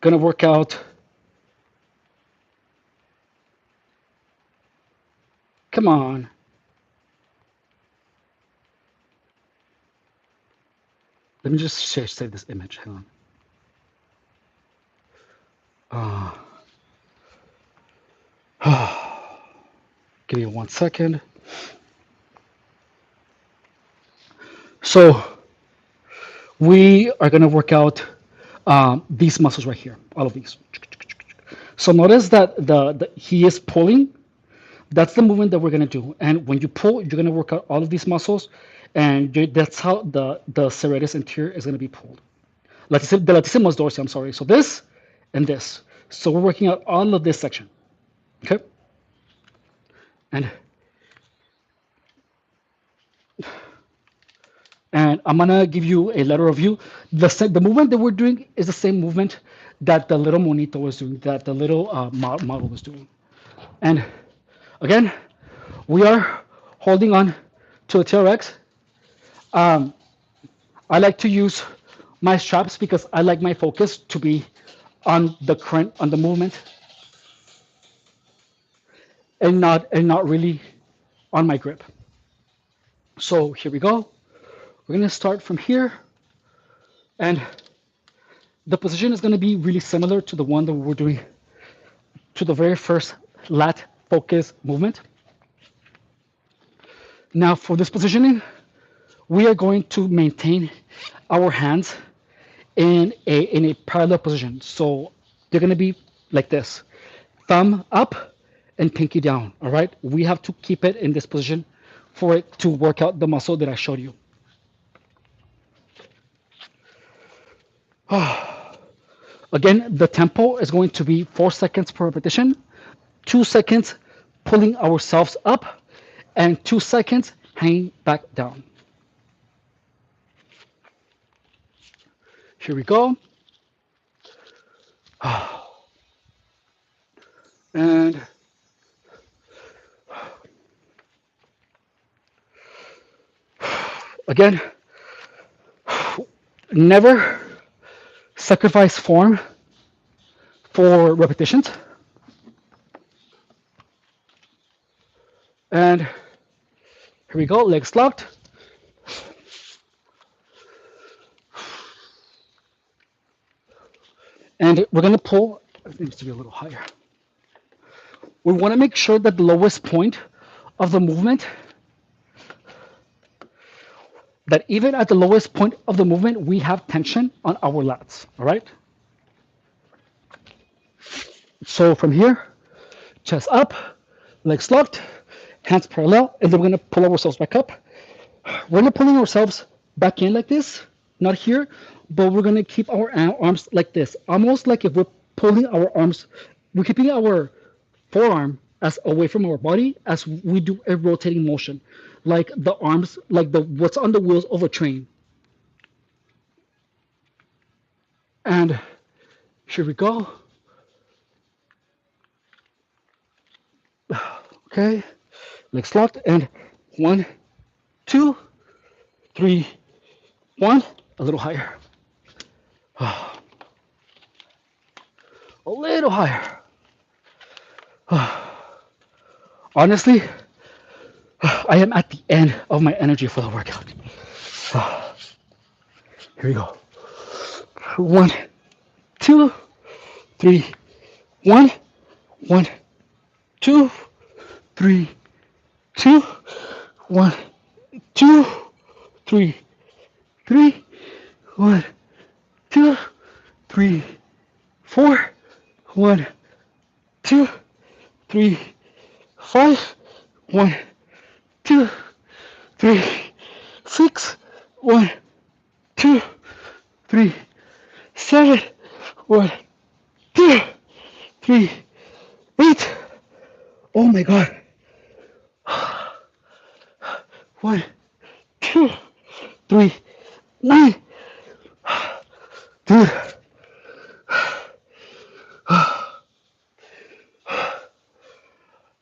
gonna work out. Come on. Let me just save this image. Hang on. Give me 1 second. So we are gonna work out these muscles right here, all of these. So notice that he is pulling. That's the movement that we're gonna do. And when you pull, you're gonna work out all of these muscles, and that's how the serratus anterior is gonna be pulled. The latissimus dorsi. I'm sorry. So this and this. So we're working out all of this section. Okay. And I'm gonna give you a lateral view. The movement that we're doing is the same movement that the little monito was doing, that the little model was doing. And again, we are holding on to the TRX. Um, I like to use my straps because I like my focus to be on the current, on the movement, and not really on my grip. So here we go. We're gonna start from here, and the position is gonna be really similar to the one that we were doing to the very first lat focus movement. Now for this positioning, we are going to maintain our hands in a parallel position. So they're going to be like this, thumb up and pinky down. All right, we have to keep it in this position for it to work out the muscle that I showed you. Again, the tempo is going to be 4 seconds per repetition, 2 seconds pulling ourselves up, and 2 seconds hanging back down. Here we go. And again, never sacrifice form for repetitions. And here we go, legs locked. And we're going to pull, it needs to be a little higher. We want to make sure that the lowest point of the movement, that even at the lowest point of the movement, we have tension on our lats, all right? So from here, chest up, legs locked, hands parallel, and then we're going to pull ourselves back up. We're not pulling ourselves back in like this, not here, but we're going to keep our arms like this, almost like if we're pulling our arms, we're keeping our forearm as away from our body as we do a rotating motion, like the arms, like the what's on the wheels of a train. And here we go. Okay, legs locked, and 1, 2, 3, 1. A little higher. A little higher. Honestly, I am at the end of my energy for the workout. Here we go. 1, 2, 3, 1, 1, 2, 3, 2, 1, 2, 3, 3, 1, 2, 3, 4, 1, 2, 3, 5, 1, 2, 3, 6, 1, 2, 3, 7, 1, 2, 3, 8. Oh my God. 1, 2, 3, 9. Dude,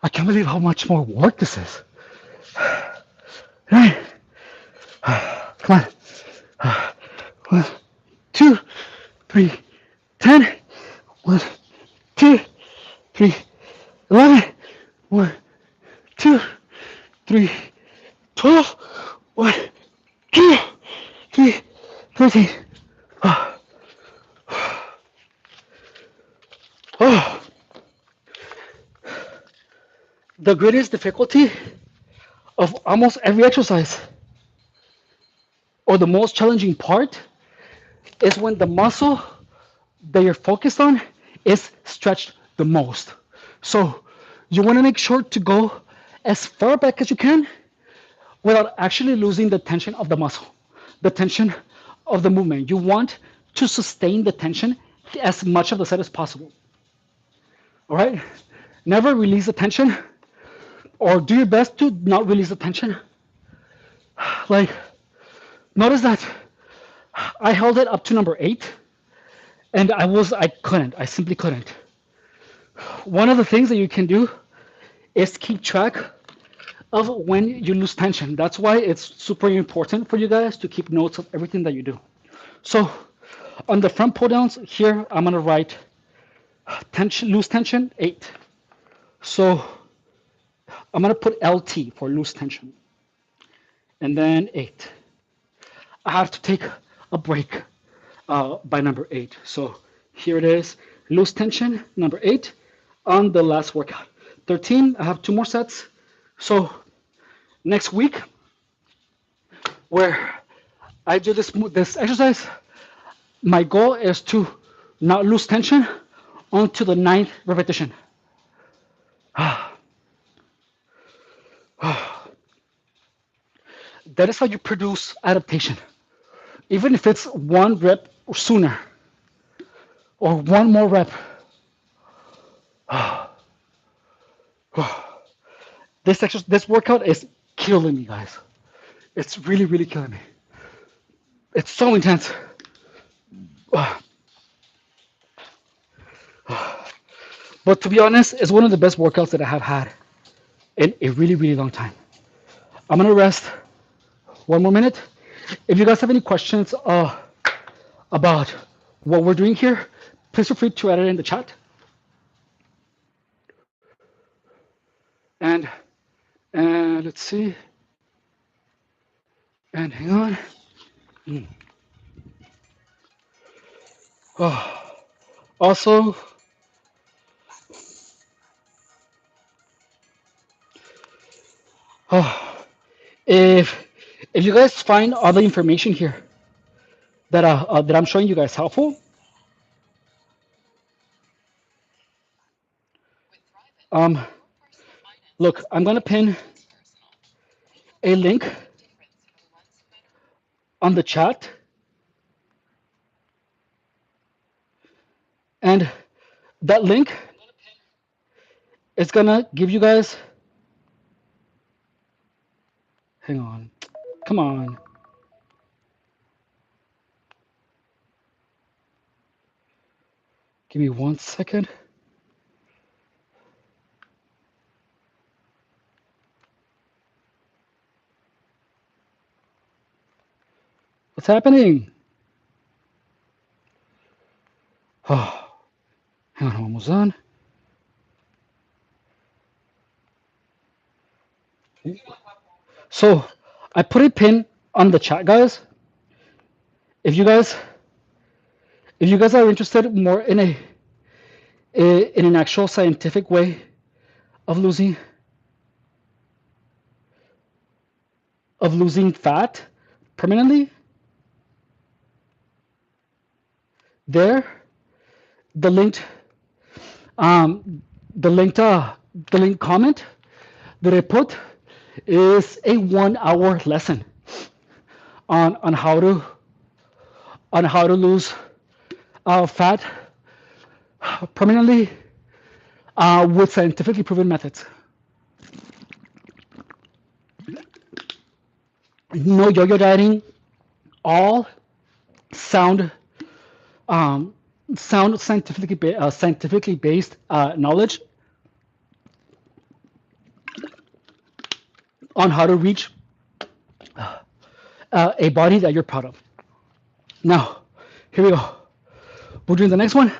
I can't believe how much more work this is. 9. Come on. 1, 2, 3, 10. 1, 2, 3, 11. 1, 2, 3, 12. 1, 2, 3, 13. Oh, oh. The greatest difficulty of almost every exercise, or the most challenging part, is when the muscle that you're focused on is stretched the most. So you want to make sure to go as far back as you can without actually losing the tension of the muscle, the tension of the movement. You want to sustain the tension as much of the set as possible. All right? Never release the tension, or do your best to not release the tension. Like, notice that I held it up to number 8, and I simply couldn't. One of the things that you can do is keep track of when you lose tension. That's why it's super important for you guys to keep notes of everything that you do. So on the front pull downs here, I'm gonna write tension, lose tension, 8. So I'm gonna put LT for loose tension, and then 8. I have to take a break by number 8. So here it is, loose tension, number 8 on the last workout. 13, I have 2 more sets. So next week, where I do this exercise, my goal is to not lose tension onto the 9th repetition. That is how you produce adaptation. Even if it's 1 rep sooner or 1 more rep. This workout is killing me, guys. It's really, really killing me. It's so intense. But to be honest, it's one of the best workouts that I have had in a really, really long time. I'm gonna rest 1 more minute. If you guys have any questions about what we're doing here, please feel free to add it in the chat. And let's see. And hang on. Oh, also, oh, if you guys find other information here that I'm showing you guys helpful, um, look, I'm gonna pin a link on the chat, and that link is gonna give you guys. Hang on, come on. Give me 1 second. What's happening? Oh, hang on, I'm almost done. So I put a pin on the chat, guys. If you guys are interested more in in an actual scientific way of losing fat permanently, there the linked um, the linked the linked comment that I put is a 1 hour lesson on how to lose fat permanently with scientifically proven methods. No yo-yo dieting, all sound um, sound scientifically based knowledge on how to reach a body that you're proud of. Now, here we go. We're doing the next one.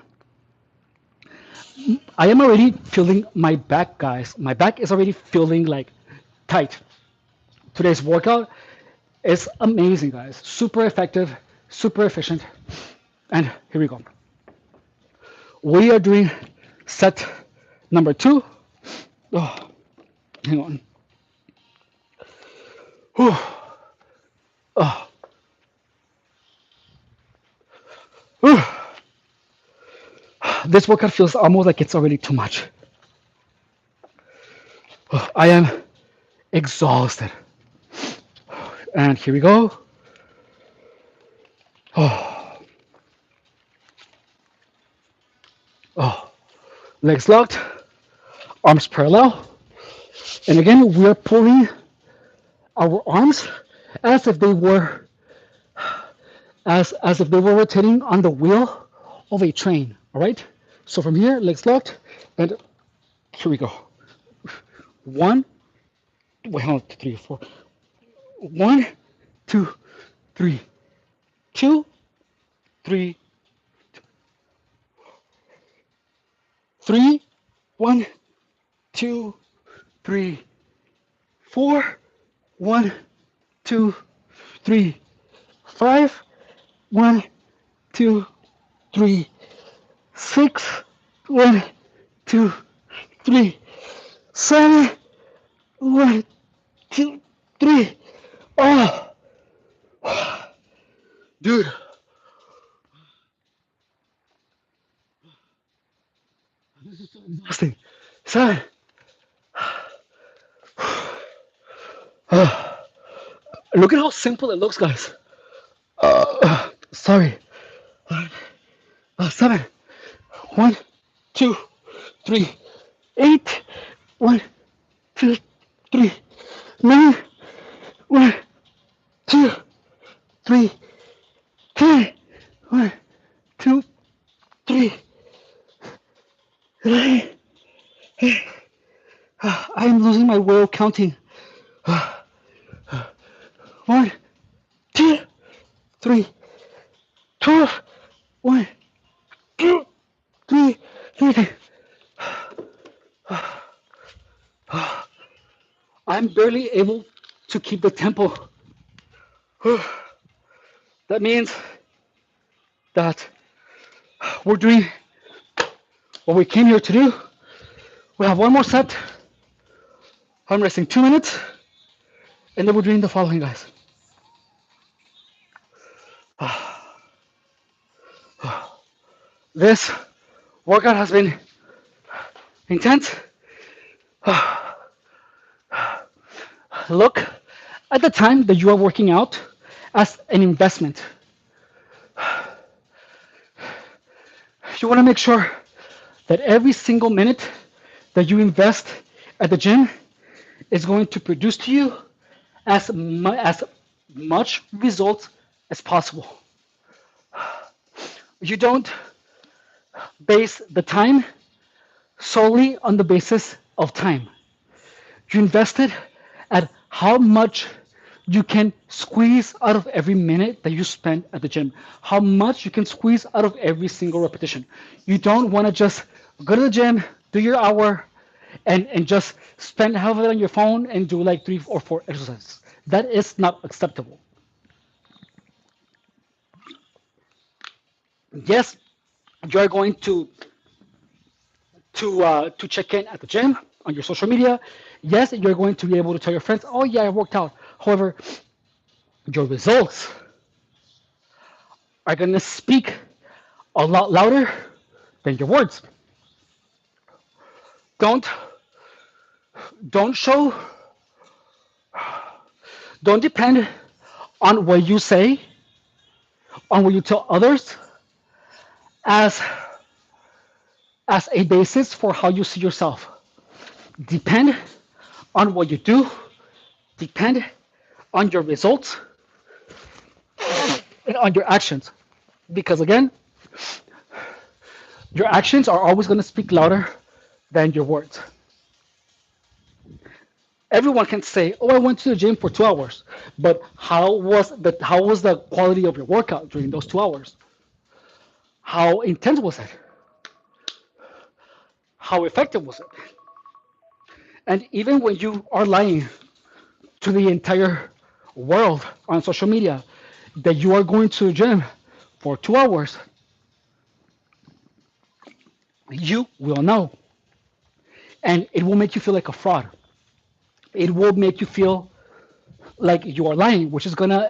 I am already feeling my back, guys. My back is already feeling like tight. Today's workout is amazing, guys. Super effective, super efficient. And here we go. We are doing set number 2. Oh, hang on. Whew. Oh. Whew. This workout feels almost like it's already too much. Oh, I am exhausted. And here we go. Oh, oh. Legs locked, arms parallel. And again, we are pulling our arms as if they were as if they were rotating on the wheel of a train. All right. So from here, legs locked, and here we go. One, wait, hold on, 3, 4. 1, 2, 3, 2, 3, 3, 1, 2, 3, 4, 1, 2, 3, 5, 1, 2, 3, 6, 1, 2, 3, 7, 1, 2, 3. Oh, dude. This is so exhausting. 7. Look at how simple it looks, guys. Sorry. 7. 1, 2, 3, 8. 1, 2, 3, 9. 1, 2, 3, 10. 1, 2, 3. I am losing my way of counting. 1, 2, 3, 12. 1, 2, 3, 4. I'm barely able to keep the tempo. That means that we're doing what we came here to do. We have one more set. I'm resting 2 minutes, and then we're doing the following, guys. This workout has been intense. Look at the time that you are working out as an investment. You want to make sure that every single minute that you invest at the gym is going to produce to you as much results as possible. You don't base the time solely on the basis of time. You invest it at how much you can squeeze out of every minute that you spend at the gym, how much you can squeeze out of every single repetition. You don't want to just go to the gym, do your hour, and just spend half of it on your phone and do like 3 or 4 exercises. That is not acceptable. Yes, you're going to check in at the gym on your social media. Yes, you're going to be able to tell your friends, "Oh yeah, I worked out." However, your results are going to speak a lot louder than your words. Don't don't show don't depend on what you say, on what you tell others as a basis for how you see yourself. Depend on what you do, depend on your results and on your actions. Because again, your actions are always going to speak louder than your words. Everyone can say, "Oh, I went to the gym for 2 hours," but how was the quality of your workout during those 2 hours? How intense was it? How effective was it? And even when you are lying to the entire world on social media that you are going to the gym for 2 hours, you will know. And it will make you feel like a fraud. It will make you feel like you are lying, which is going to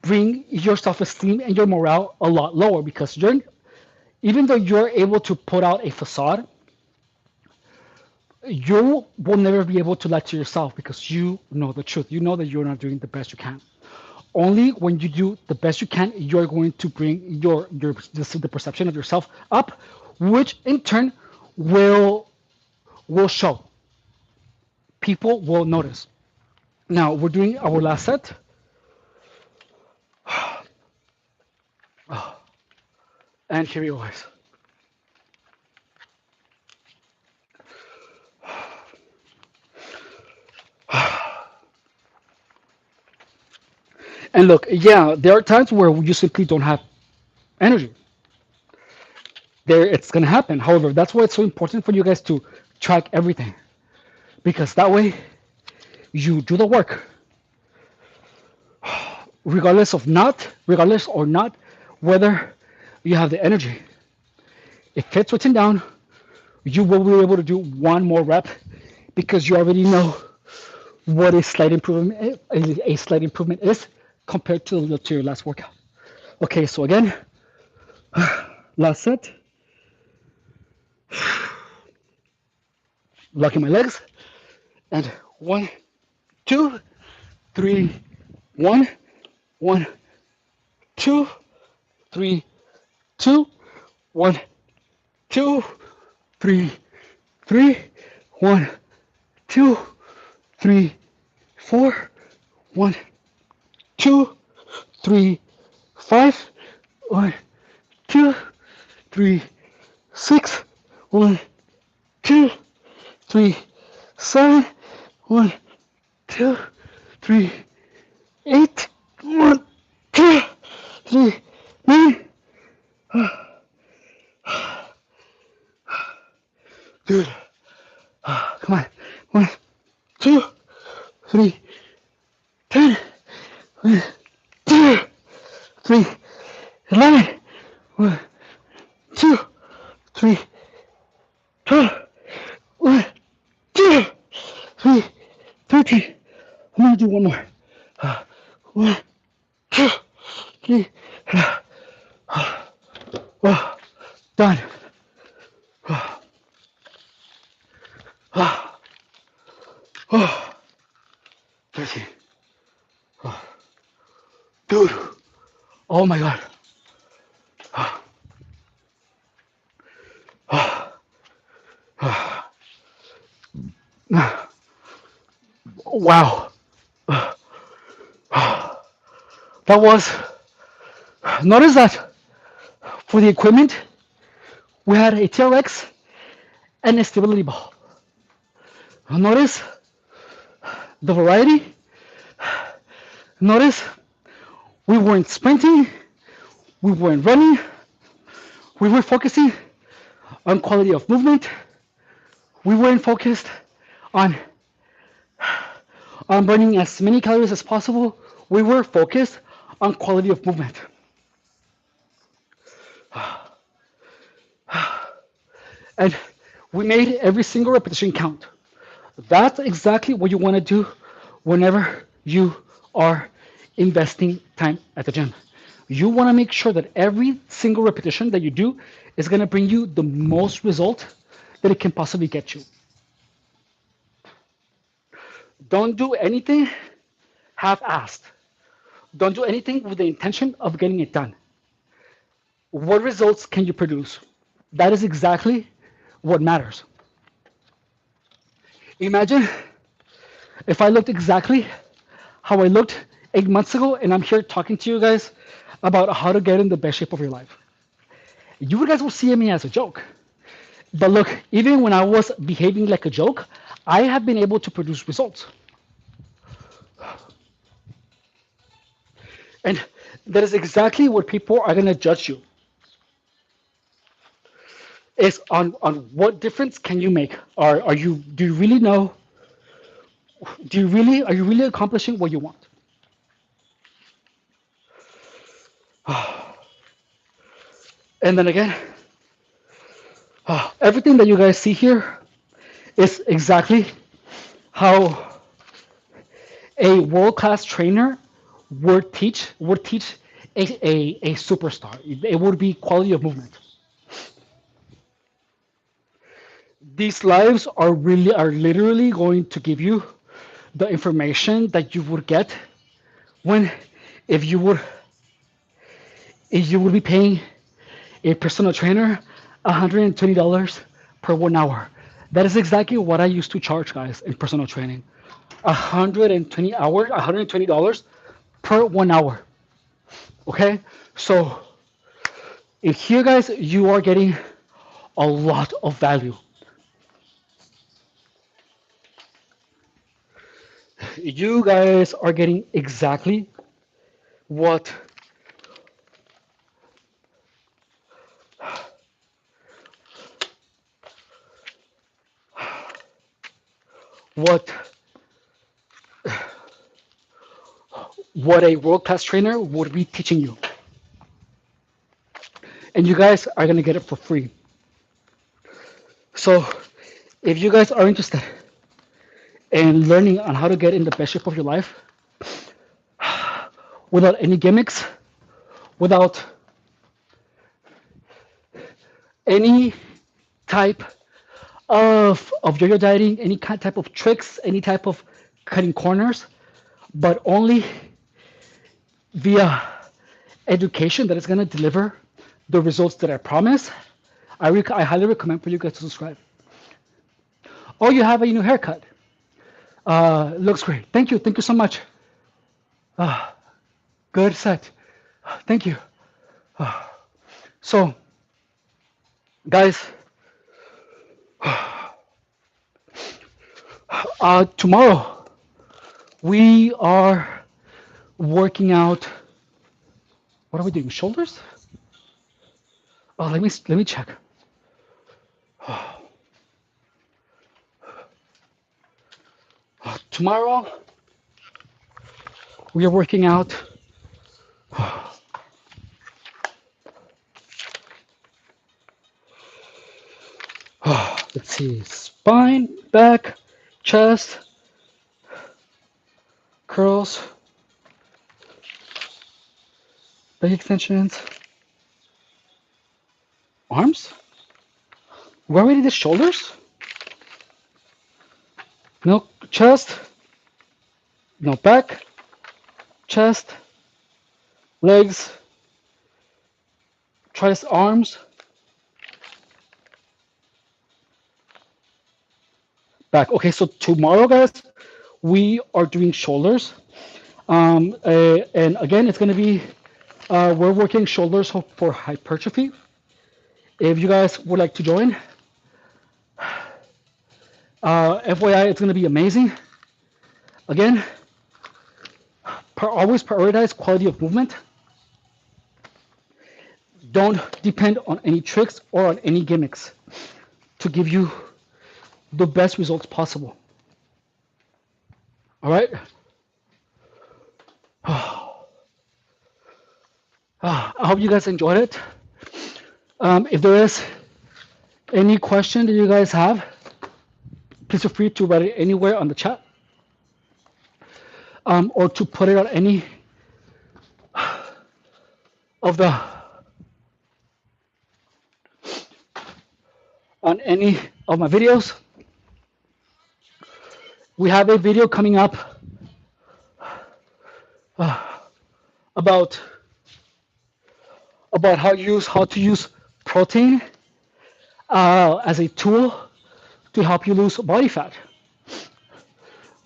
bring your self esteem and your morale a lot lower because even though you're able to put out a facade, you will never be able to lie to yourself because you know the truth. You know that you're not doing the best you can. Only when you do the best you can, you're going to bring the perception of yourself up, which in turn will show. People will notice. Now we're doing our last set. And here we go, guys. And look, yeah, there are times where you simply don't have energy. It's gonna happen. However, that's why it's so important for you guys to track everything, because that way you do the work, regardless or not, whether you have the energy. If it's written down, you will be able to do one more rep because you already know what a slight improvement is compared to your last workout. Okay, so again, last set. Locking my legs, and 1, 2, 3, 1, 1, 2, 3, 2, 1, 2, 3, 3, 1, 2, 3, 4, 1, 2, 3, 5, 1, 2, 3, 6, 1, 2, 3, 7, 1, 2, 3, 8, 1, 2, 3, 9. Dude, come on. 1, 2, 3, 10. 1, 2, 3, 11. 1, 2, 3, 12. 1, 2, 3, 13. I'm gonna do one more. 1, 2, 3. Oh, done. Oh, 13. Dude. Oh my God. Wow. That was, notice that for the equipment, we had a TRX and a stability ball. Notice the variety. Notice we weren't sprinting, we weren't running, we were focusing on quality of movement. We weren't focused on burning as many calories as possible. We were focused on quality of movement. And we made every single repetition count. That's exactly what you want to do whenever you are investing time at the gym. You want to make sure that every single repetition that you do is going to bring you the most result that it can possibly get you. Don't do anything half-assed. Don't do anything with the intention of getting it done. What results can you produce? That is exactly what matters. Imagine if I looked exactly how I looked 8 months ago, and I'm here talking to you guys about how to get in the best shape of your life. You guys will see me as a joke. But look, even when I was behaving like a joke, I have been able to produce results. And that is exactly what people are going to judge you, is on what difference can you make? Do you really know, are you really accomplishing what you want? And then again, everything that you guys see here is exactly how a world-class trainer would teach a superstar. It would be quality of movement. These lives are literally going to give you the information that you would get when if you would if you would be paying a personal trainer $120 per 1 hour. That is exactly what I used to charge guys in personal training. 120 dollars per 1 hour. Okay, so in here, guys, you are getting a lot of value. You guys are getting exactly what what what a world-class trainer would be teaching you, and you guys are gonna get it for free. So, if you guys are interested in learning on how to get in the best shape of your life without any gimmicks, without any type of yo-yo dieting, any kind type of tricks, any type of cutting corners, but only via education that is going to deliver the results that I promise, I highly recommend for you guys to subscribe. Oh, you have a new haircut. Looks great. Thank you. Thank you so much. Uh, Good set. Thank you. So, guys, tomorrow we are working out. What are we doing? Shoulders? Oh, let me check. Tomorrow we are working out. Let's see, spine, back, chest, curls, leg extensions, arms. We already did shoulders. No chest, no back, chest, legs, triceps, arms, back. Okay, so tomorrow, guys, we are doing shoulders. And again, it's going to be, we're working shoulders for hypertrophy. If you guys would like to join, FYI, it's going to be amazing. Again, always prioritize quality of movement. Don't depend on any tricks or on any gimmicks to give you the best results possible. All right? I hope you guys enjoyed it. If there is any question that you guys have, please feel free to write it anywhere on the chat, or to put it on any of the on any of my videos. We have a video coming up uh, about how to use protein as a tool to help you lose body fat.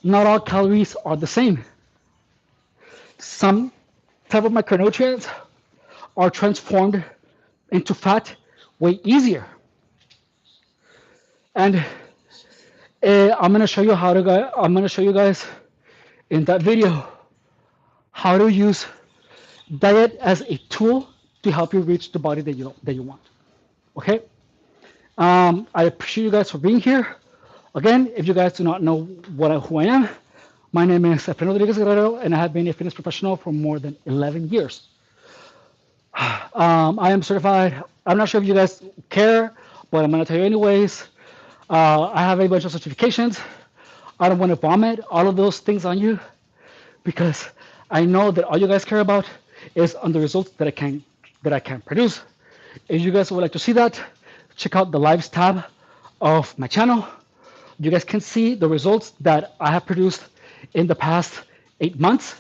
Not all calories are the same. Some type of micronutrients are transformed into fat way easier. And I'm gonna show you I'm gonna show you guys in that video how to use diet as a tool to help you reach the body that you want. Okay. I appreciate you guys for being here. Again, if you guys do not know who I am, my name is Efrain Rodriguez Guerrero, and I have been a fitness professional for more than 11 years. I am certified. I'm not sure if you guys care, but I'm going to tell you anyways. I have a bunch of certifications. I don't want to vomit all of those things on you because I know that all you guys care about is on the results that I can produce. If you guys would like to see that, check out the lives tab of my channel. You guys can see the results that I have produced in the past 8 months.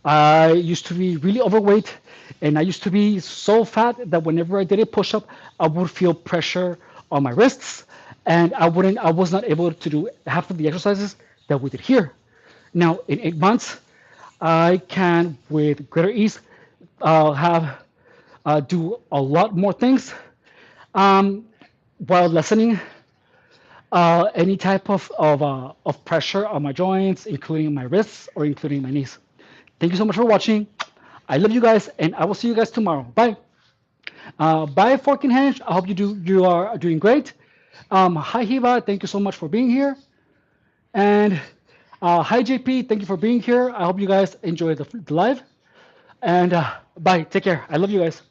I used to be really overweight and I used to be so fat that whenever I did a push up, I would feel pressure on my wrists and I was not able to do half of the exercises that we did here. Now, in 8 months, I can with greater ease have do a lot more things um, while lessening any type of pressure on my joints, including my wrists or including my knees. Thank you so much for watching. I love you guys, and I will see you guys tomorrow. Bye. Bye, Fork in Hand. I hope you are doing great. Hi, Hiva. Thank you so much for being here. And hi, JP. Thank you for being here. I hope you guys enjoy the live. And bye. Take care. I love you guys.